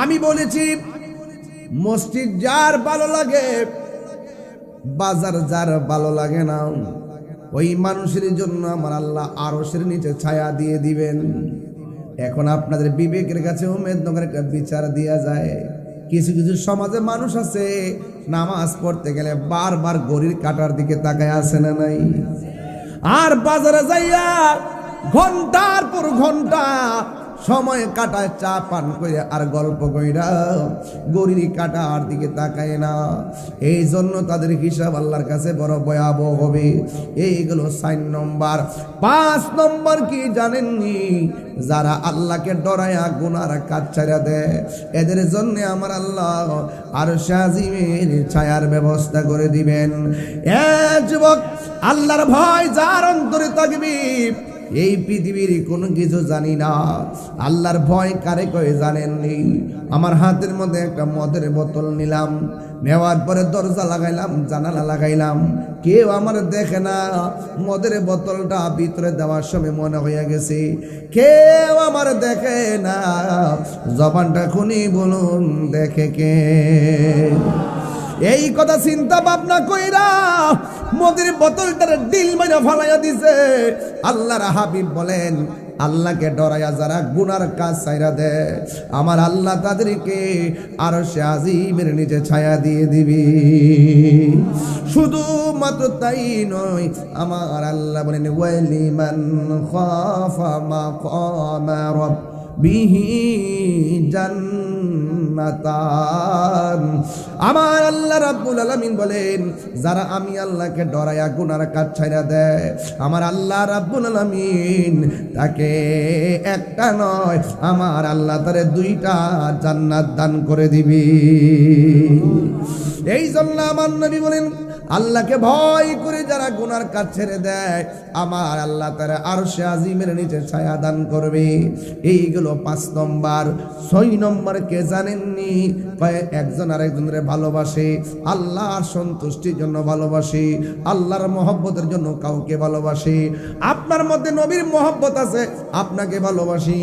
আমি বলেছি মসজিদ যার ভালো লাগে, বাজার যার ভালো লাগে না, ওই মানুষের জন্য আমার আল্লাহ আরশের নিচে ছায়া দিয়ে দিবেন। এখন আপনাদের বিবেকের কাছে উমেদনগর একটা বিচার দেয়া যায়। কিছু কিছু সমাজে মানুষ আছে নামাজ পড়তে গেলে বারবার ঘড়ির কাঁটার দিকে তাকায় আছে না নাই? আর বাজারে যাইয়া ঘন্টার পর ঘন্টা সময় কাটায়, চা পান করে আর গল্প কইরা ঘড়ির কাঁটার দিকে তাকায় না। এই জন্য তাদের হিসাব আল্লাহর কাছে বড় ভয়াবহ হবে। এইগুলো 4 নম্বর। 5 নম্বর কি জানেননি? যারা আল্লাহকে ডরায়া গুনার কাজ ছাড়া দেয়, এদের জন্য আমার আল্লাহ আরশে আজিমের ছায়ার ব্যবস্থা করে দিবেন। যুবক, আল্লাহর ভয় যার অন্তরে থাকবে, এই পৃথিবীর কোনো কিছু জানি না, আল্লাহর ভয় কারে কয়ে জানেননি? আমার হাতের মধ্যে একটা মদের বোতল নিলাম, নেওয়ার পরে দরজা লাগাইলাম, জানালা লাগাইলাম, কেউ আমার দেখে না। মদের বোতলটা ভিতরে দেওয়ার সময় মনে হয়ে গেছে কেউ আমার দেখে না। জবানটা খুনি বলুন, দেখে কে? এই কথা চিন্তা ভাবনা কইরা মদের বোতলটার ডিল মাইরা ফালাইয়া দিছে। আল্লাহর হাবিব বলেন, আল্লাহকে ডরাইয়া যারা গুনার কাজ ছাইরা দেয়, আমার আল্লাহ তাদেরকে আরশে আজিমের নিচে ছায়া দিয়ে দিবি। শুধু মাত্র তাই নয়, আমার আল্লাহ বলেন ওয়ালিমান খাফা মাকামা রাব্বিহি জান্নাতান। আমার আল্লাহ রাব্বুল আলামিন বলেন, যারা আমি আল্লাহকে ডরায়া গুনার কাজ ছাইরা দেয়, আমার আল্লাহ রাব্বুল আলামিন তাকে একটা নয়, আমার আল্লাহ তারে 2টা জান্নাত দান করে দিবি। এই জন্য আমার নবী বলেন, আল্লাহকে ভয় করে যারা গুনার কাজ ছেড়ে দেয়, আমার আল্লাহ তারা আরশে আজিমের নিচে ছায়া দান করবে। এইগুলো 5 নম্বর। 6 নম্বর কে জানেননি? কয় একজন আরেকজনের ভালোবাসে, আল্লাহর সন্তুষ্টির জন্য ভালোবাসে, আল্লাহর মহব্বতের জন্য কাউকে ভালোবাসে। আপনার মধ্যে নবীর মহব্বত আছে, আপনাকে ভালোবাসি।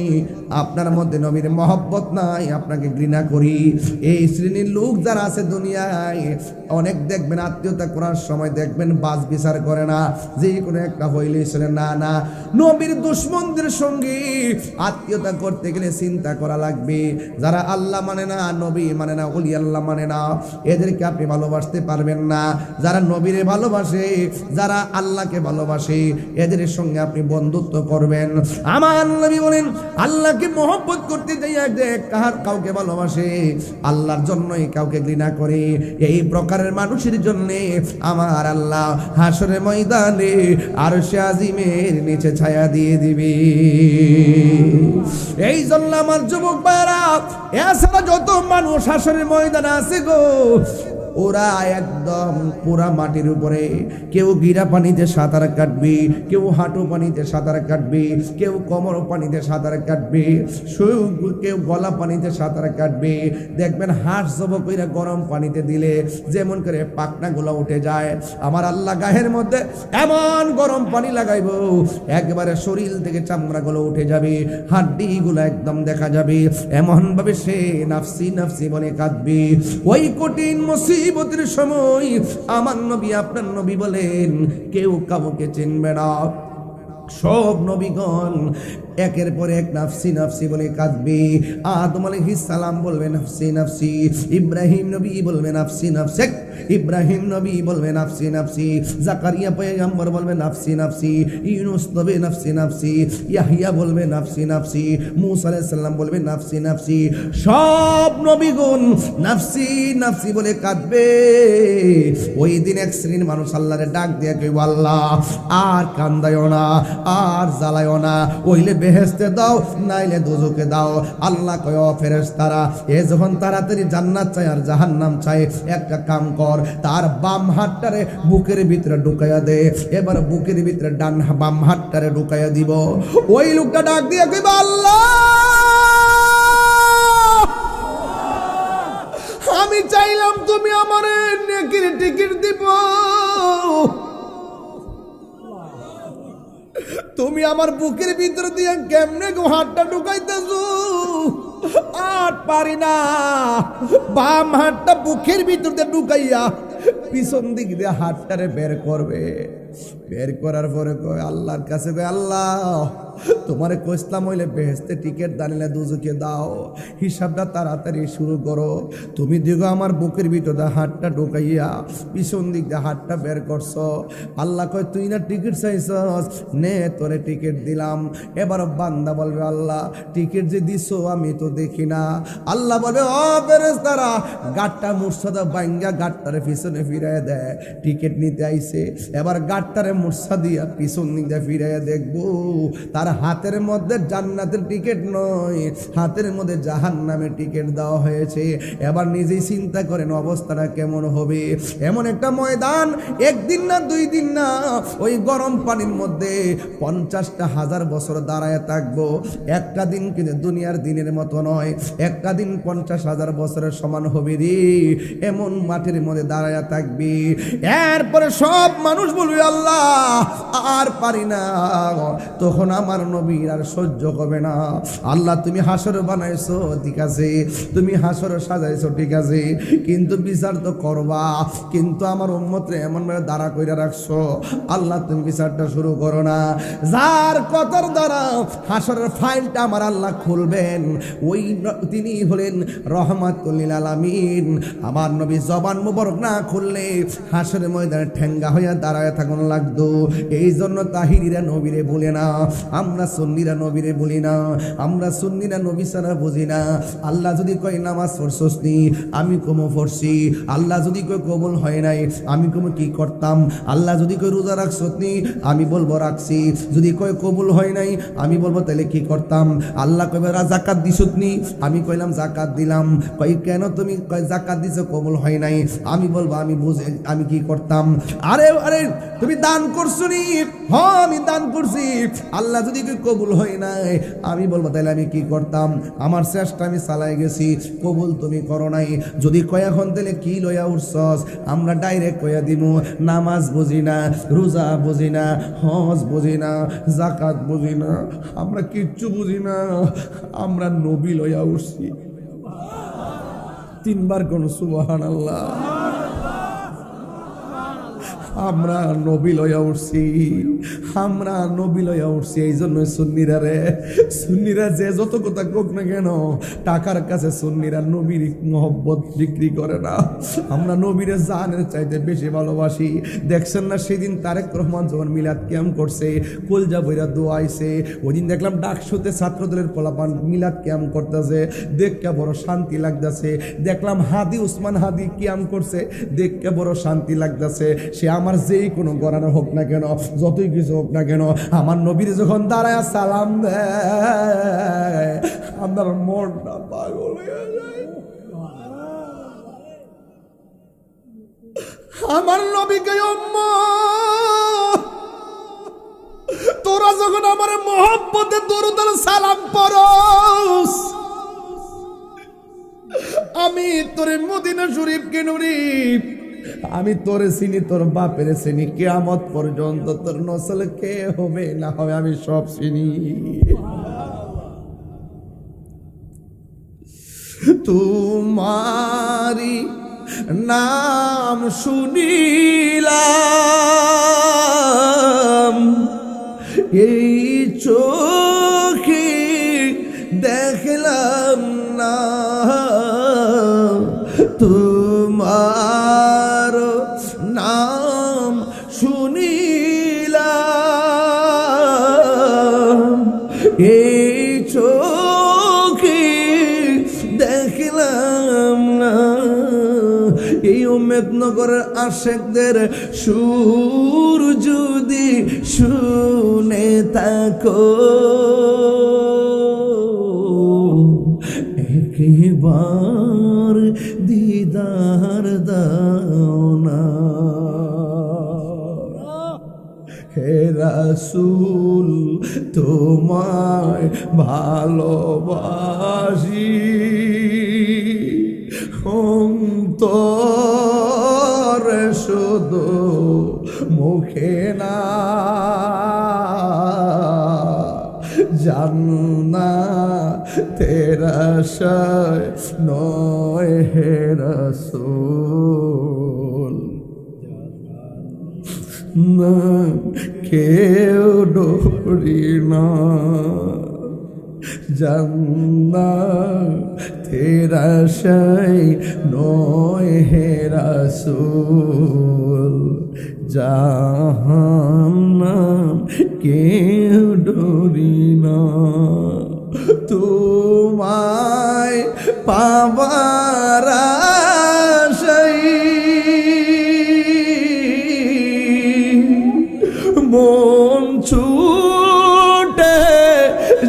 আপনার মধ্যে নবীর মহব্বত নাই, আপনাকে ঘৃণা করি। এই শ্রেণীর লোক যারা আছে দুনিয়ায়, অনেক দেখবেন আত্মীয়তা করার সময় দেখবেন বাস বিচার করে না, যে কোনো একটা হইলেই ছিল না না। নবীর দুশমনদের সঙ্গে আত্মীয়তা করতে গেলে চিন্তা করা লাগবে। যারা আল্লাহ মানে না, নবী মানে না, ওলি আল্লাহ মানে না, এদেরকে আপনি ভালোবাসতে পারবেন না। যারা নবীরে ভালোবাসে, যারা আল্লাহকে ভালোবাসে, এদের সঙ্গে আপনি বন্ধুত্ব করবেন। আমার নবী বলেন, আল্লাহকে মহব্বত করতে যাইয়া যে কাউকে ভালোবাসে, আল্লাহর জন্যই কাউকে ঘৃণা করে, এই প্রকারের মানুষের জন্য আমার আল্লাহ হাসরের ময়দানে আরশে আজিমের নিচে ছায়া দিয়ে দিবে। এই জন্য আমার যুবক ভাইরা, এছাড়া যত মানুষ হাসরের ময়দানে আছে গো, ওরা একদম পুরা মাটির উপরে, কেউ গিরা পানিতে সাঁতার কাটবে, কেউ হাঁটু পানিতে সাঁতার কাটবে, কেউ কোমর পানিতে সাঁতার কাটবে, কেউ গলা পানিতে সাঁতার কাটবে। দেখবেন হাঁস জব কইরা গরম পানিতে দিলে যেমন করে পাখনাগুলো উঠে যায়, আমার আল্লাহ গায়ের মধ্যে এমন গরম পানি লাগাইব, একবারে শরীর থেকে চামড়াগুলো উঠে যাবে, হাড্ডিগুলো একদম দেখা যাবে, এমন ভাবে সে নাফসি নাফসি বলে কাঁদবে। ওই কঠিন মুসিবতের সময় আমার নবী, আপনার নবী বলেন, কেউ কাউকে চিনবে না। সব নবীগণ একের পর এক নাফসি নাফসি বলে কাঁদবে। আদম আলাইহিস সালাম বলবে নাফসি নাফসি, ইব্রাহিম নবী বলবে নাফসি নাফসি, ইব্রাহিম নবী বলবে নাফসি নাফসি, জাকারিয়া পয়গম্বর বলবে নাফসি নাফসি, ইউনূস নবী নাফসি নাফসি, ইয়াহইয়া বলবে নাফসি নাফসি, মূসা আলাইহিস সালাম বলবে নাফসি নাফসি। সব নবীগণ নাফসি নাফসি বলে কাঁদবে। ওই দিন এক শ্রেণীর মানুষ আল্লাহরে ডাক দিয়ে কইব, আল্লাহ আর কান্দায়ও না, আর জ্বালায়ও না, ওইলে বেহেশতে দাও, নাইলে দোজখে দাও। আল্লাহ কয়, ও ফেরেশতারা, এ যখন তাড়াতাড়ি জান্নাত চায় আর জাহান্নাম চায়, একটা কাম কর, তার বাম হাতটারে বুকের ভিতরে ঢুকাইয়া দে। এবার বুকের ভিতরে বাম হাতটারে ঢুকাইয়া দিব। ওই লোকটা ডাক দিয়ে কইব, আল্লাহ আমি চাইলাম তুমি আমারে নেকির টিকিট দিব, তুমি আমার বুকের ভিতর দিয়ে কেমনে গো হাতটা ঢুকাইতেছো, আর পারি না। বাম হাতটা বুকের ভিতর দিয়ে ঢুকাইয়া পিছন দিক দিয়ে হাতটারে বের করবে। বের করার পরে কয় আল্লাহর কাছে, কয় আল্লাহ তোমারে কইসলাম হইলে বেহেশতে টিকিট দানিলে দুজকে দাও, হিসাবটা তাড়াতাড়ি শুরু করো। তুমি দেখো আমার বুকের ভিতরে হাতটা ঢুকাইয়া পিছন দিক দিয়ে হাতটা বের করছো। আল্লাহ কয়, তুই না টিকিট চাইছস, নে তোরে টিকিট দিলাম। এবার বান্দা বলবে, আল্লাহ টিকিট যে দিছো আমি তো দেখি না। আল্লাহ বলবে, ও ফেরেশতারা, গাটটা মুর্শাদা বাইঙ্গা গাটটারে পিছনে ফিরাই দেয়, টিকিট নিতে আইছে। এবার গাটটারে মুর্শা দিয়া পিছন দিক দিয়ে ফিরাইয়া দেখবো, তার হাতের মধ্যে জান্নাতের টিকিট নয়, হাতের মধ্যে জাহান্নামের টিকিট দেওয়া হয়েছে। এবার নিজেই চিন্তা করেন অবস্থাটা কেমন হবে। এমন একটা ময়দান, একদিন না দুই দিন না, ওই গরম পানির মধ্যে 50,000 বছর দাঁড়ায় থাকবো। একটা দিন কিন্তু দুনিয়ার দিনের মতো নয়, একটা দিন 50,000 বছরের সমান হবে রে। এমন মাটির মধ্যে দাঁড়ায় থাকবি। এরপরে সব মানুষ বলবে, আল্লাহ আর পারি না। তখন আমার নবীর আর সহ্য হবে না। আল্লাহ তুমি হাসর বানাইছো ঠিক আছে, তুমি হাসর সাজাইছো ঠিক আছে, কিন্তু বিচার তো করবা, কিন্তু আমার উম্মতরে এমন ভাবে দাঁড়া কইরা রাখছো, আল্লাহ তুমি বিচারটা শুরু করো না। যার কথার দ্বারা হাসরের ফাইলটা আমার আল্লাহ খুলবেন, ওই তিনি হলেন রহমাতুল লিল আলামিন। আমার নবী জবান মুবারক না খুললে হাসরের ময়দানে ঠেঙ্গা হইয়া দাঁড়ায় থাকুন লাগতো। এই জন্য তাহিরিরা নবীরে বলে না, আমরা সুন্নিরা নবীরে বলি না, আমরা সুন্নিরা নবী ছাড়া বুঝি না। আল্লাহ যদি কয় নামাজ পড়ছস নি, আমি কমো পড়ছি। আল্লাহ যদি কয় কবুল হয় নাই, আমি কমো কি করতাম। আল্লাহ যদি কয় রোজা রাখছস নি, আমি বলবো রাখছি। যদি কয় কবুল হয় নাই, আমি বলবো তাহলে কি করতাম। আল্লাহ কইবে যাকাত দিছস নি, আমি কইলাম যাকাত দিলাম। কই কেন তুমি কয় যাকাত দিছো কবুল হয় নাই, আমি বলবো আমি বুঝে আমি কি করতাম। আরে আরে তুমি দান করছো নি, হ্যাঁ আমি দান করছি। আল্লাহ যদি কবুল হয় নাই, আমি বলবো তাহলে আমি কি করতাম। আমার চেষ্টা আমি চালাই গেছি, কবুল তুমি করো নাই। যদি কয় এখন তাহলে কি লইয়া উঠছস, আমরা ডাইরেক্ট কইয়া দিব নামাজ বুঝি না, রোজা বুঝি না, হজ বুঝি না, যাকাত বুঝি না, আমরা কিচ্ছু বুঝি না, আমরা নবী লইয়া উঠছি। 3 বার কোন সুবহানাল্লাহ। আমরা নবী লইয়া উঠছি, আমরা নবী লইয়া উঠছি। এই জন্য সুন্নিরা রে, সুন্নিরা যে যত কথা কোক না কেন, টাকার কাছে সুন্নিরা নবীর মহব্বত বিক্রি করে না। আমরা নবীরে জানের চাইতে বেশি ভালোবাসি। দেখছেন না সেদিন তারেক রহমান যখন মিলাদ ক্যাম্প করছে, কলজা বইরা দোয়াইছে, ওই দিন দেখলাম ডাকসুতে ছাত্রদলের পোলাপান মিলাদ ক্যাম্প করতেছে, দেখতে বড় শান্তি লাগতেছে। দেখলাম হাদি উসমান হাদি ক্যাম্প করছে, দেখতে বড় শান্তি লাগতেছে। সে আমার যেই কোনো গরানো হোক না কেন, যতই কিছু হোক না কেন, আমার নবীর যখন দাঁড়ায় সালাম দেয়, আমার মনটা পাগল হয়ে যায়। আমার নবীকে তোরা যখন আমার মোহব্বতে দরুদ আর সালাম পড়স, আমি তোরে মদিনা শরীফ কে নুরি, আমি তোরে চিনি, তোর বাপের চিনি, কিয়ামত পর্যন্ত তোর নসল কে হবে না হবে আমি সব চিনি। তোমারি নাম শুনিলাম, এই চোখে দেখলাম না, তোমার নাম শুনিলাম, এই চোখে দেখলাম না। এই উম্মেদনগরের আশেকদের সুর যদি শুনে থাকো, একবার দিদার দাও না। হে রাসূল তোমায় ভালোবাসি, অন্তরে শুধু মুখে না, জান্নাতের আশায় নয় হে রাসূল, না কেউ ডরি না, জান্নাতের আশায় নয় হে রাসূল, জাহান্নাম কেউ ডরি না। তোমায় পাবার আশায় মন ছুটে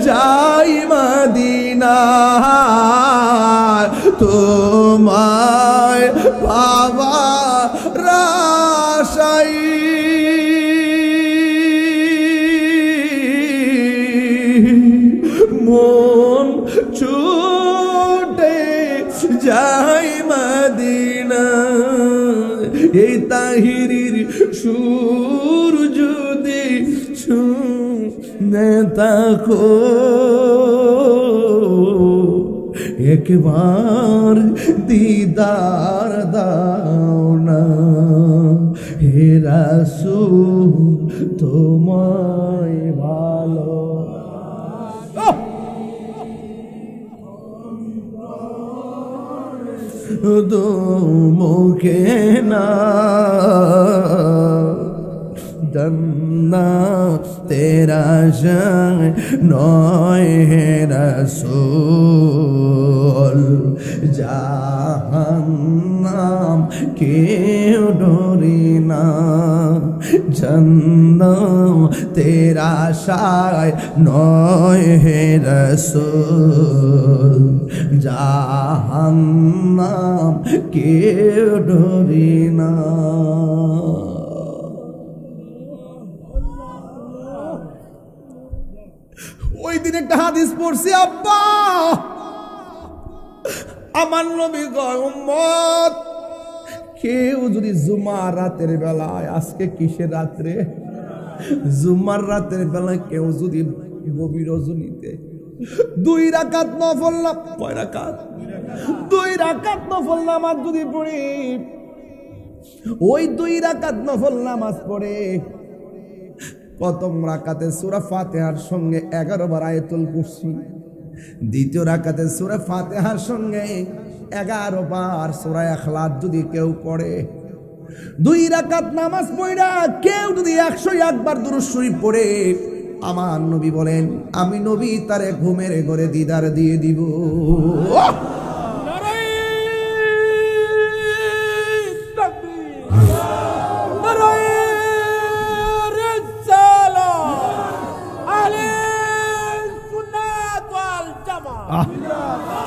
যাই মদিনা, তোমায় পাবার আশায় মন ছুটে যাই মদিনা। এই তাহিরির সুর যদি শুনে থাকো, একবার দিদার দাও না। হে রাসূল তোমায় ভালো দো মুখে না, জান্নাতের আশায় নয় হে রাসূল, জাহান্নাম কেউ ডরি না, জান্নাতের আশায় নয় হে রাসূল, জাহান্নাম কেউ ডরি না। ওই দিন একটা হাদিস পড়ছি আব্বা, আমার নবী কয় উম্মত কেউ যদি জুমার রাতের বেলায়, আজকে কিসের রাত্রে, জুমার রাতের বেলায় কেউ যদি গভীর রজনীতে 2 রাকাত নফল না, কয় রাকাত? 2 রাকাত নফল নামাজ যদি পড়ি, ওই 2 রাকাত নফল নামাজ পড়ে প্রথম রাকাতে সূরা ফাতিহার সঙ্গে 11 বার আয়াতুল কুরসি, দ্বিতীয় রাকাতে সূরা ফাতিহার সঙ্গে 11 বার সূরা ইখলাস যদি কেউ পড়ে, 2 রাকাত নামাজ পড়া কেউ যদি 101 বার দুরূদ শরীফ পড়ে, আমার নবী বলেন আমি নবী তারে ঘুমের ঘরে দিদার দিয়ে দিব।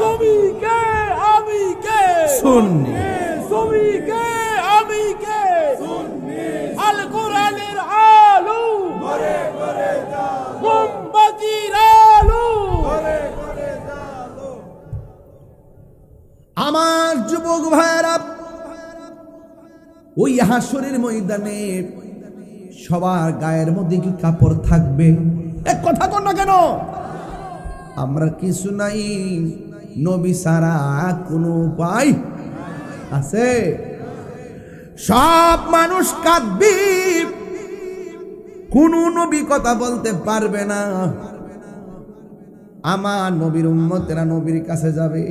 তুমি কে আমি কে সুন্নি, তুমি কে আমি কে আল কোরআনের আলো ঘরে ঘরে জালো, মোমবাতির আলো ঘরে ঘরে জালো। আমার যুবক ভাইরা, ওই হাসরের ময়দানে সবার গায়ের মধ্যে কি কাপড় থাকবে? এক কথা কর না কেন? আমরা কিছু নাই, নবী ছাড়া কোনো উপায় আছে? সব মানুষ কাঁদবে, কোন নবী কথা বলতে পারবে না। আমার নবীর উম্মতেরা নবীর কাছে যাবে,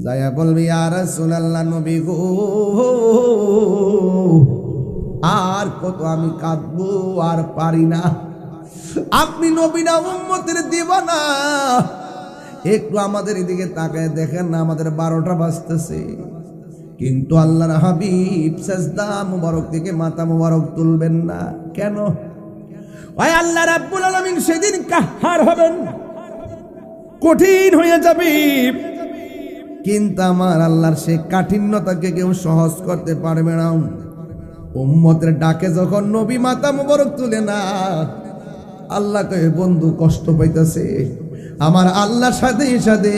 যায়া বলবে ইয়া রাসূলুল্লাহ, নবী গো আর কত আমি কাঁদবো, আর পারি না। আপনি নবী না উম্মতের দিবানা, একটু আমাদের এদিকে তাকায় দেখেন না, আমাদের 12টা বাজতেছে, কিন্তু আল্লাহর হাবিব সিজদা মুবারক থেকে মাথা মুবারক তুলবেন না কেন? ওই আল্লাহ রাব্বুল আলামিন সেদিন কাহার হবেন, কঠিন হয়ে যাবে, কিন্তু আমার আল্লাহর সেই কাঠিন্যতাকে কেউ সহজ করতে পারবে না। উম্মতের ডাকে যখন নবী মাথা মুবারক তুলে না, আল্লাহ কয়ে বন্ধু কষ্ট পাইতেছে, আমার আল্লাহর সাথে সাথে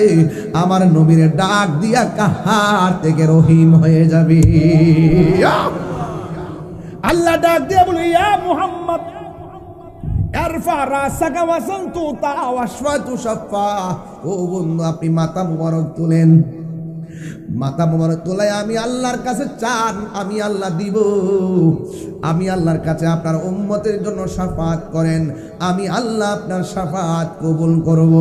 আমার নবীর ডাক দিয়া কাহার থেকে রহিম হয়ে যাবে। আল্লাহ ডাক দিয়া বলে ইয়া মুহাম্মদ আরফা রাসাকা ওয়াসাল তুতা ওয়াশফাতু শাফা, ও বন্ধু আপনি মাথা মুবারক তুলেন, মাথা মুবারক তোলায় আমি আল্লাহর কাছে চান, আমি আল্লাহ দিব। আমি আল্লাহর কাছে আপনার উম্মতের জন্য শাফাত করেন, আমি আল্লাহ আপনার শাফাত কবুল করব।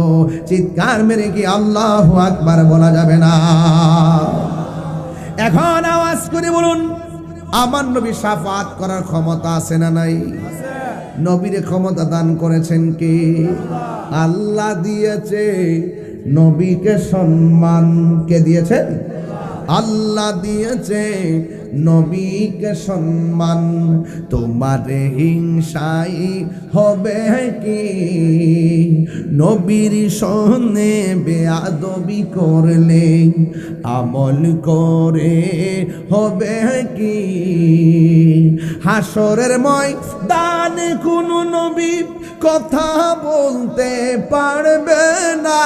চিৎকার মেরে কি আল্লাহু আকবার বলা যাবে না? এখন আওয়াজ করে বলুন, আমার নবী শাফাত করার ক্ষমতা আছে না নাই? নবীর ক্ষমতা দান করেছেন কে? আল্লাহ দিয়েছে। নবীকে সম্মান কে দিয়েছেন? আল্লাহ দিয়েছে। নবীকে সম্মান, তোমার হিংসাই হবে কি? নবীর সনে বেয়াদবি করলে আমল করে হবে কি? হাসরের ময়দান কোন নবী কথা বলতে পারবে না,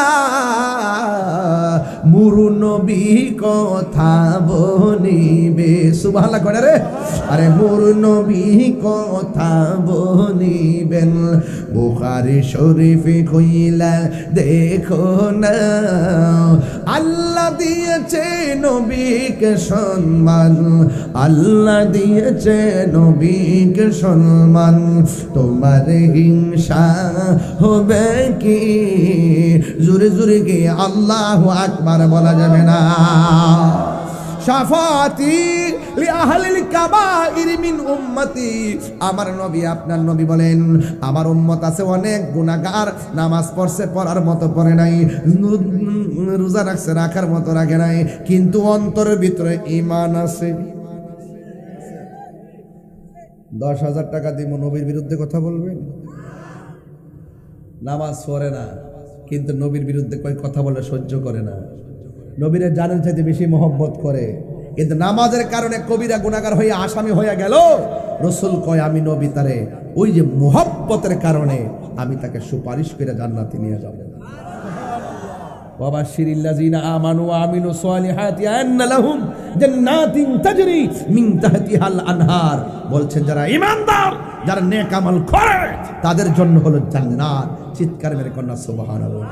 মুরু নবী কথা বলিবে। সুবহানাল্লাহ করে রে, আরে মুরু নবী কথা বলিবেন। বুখারী শরীফে কইলা দেখো না, আল্লাহ দিয়েছে নবীকে সম্মান, আল্লাহ দিয়েছে নবীকে সম্মান, তোমার হিংসা হবে কি? জোরে জোরে কি আল্লাহু আকবার বলা যাবে না? শাফাতি লি আহলিল কাবাইর মিন উম্মতি, আমার নবী আপনার নবী বলেন আমার উম্মত আছে অনেক গুনাহগার, নামাজ পড়ছে পড়ার মতো পড়ে নাই, রোজা রাখছে রাখার মতো রাখে নাই, কিন্তু অন্তরের ভিতরে ঈমান আছে। 10,000 টাকা দিব, নবীর বিরুদ্ধে কথা বলবেন? নামাজ পড়ে না, কিন্তু নবীর বিরুদ্ধে কয় কথা বলে সহ্য করে না, নবীরে জানের চাইতে বেশি মহব্বত করে, কিন্তু নামাজের কারণে কবিরা গুনাহগার হয়ে আসামি হয়ে গেল। রাসূল কয় আমি নবী তারে ওই যে মহব্বতের কারণে আমি তাকে সুপারিশ করে জান্নাতে নিয়ে যাব। ওয়াবাশশিরিল লাযিনা আমানু ওয়া আমিলুস সালিহাতি আন্না লাহুম জান্নাতিন তাজরি মিন তাহতিহাল আনহার, বলছেন যারা ঈমানদার, যারা নেক আমল করে তাদের জন্য হলো জান্নাত। চিৎকার মেরে কন্যা সুবহানাল্লাহ।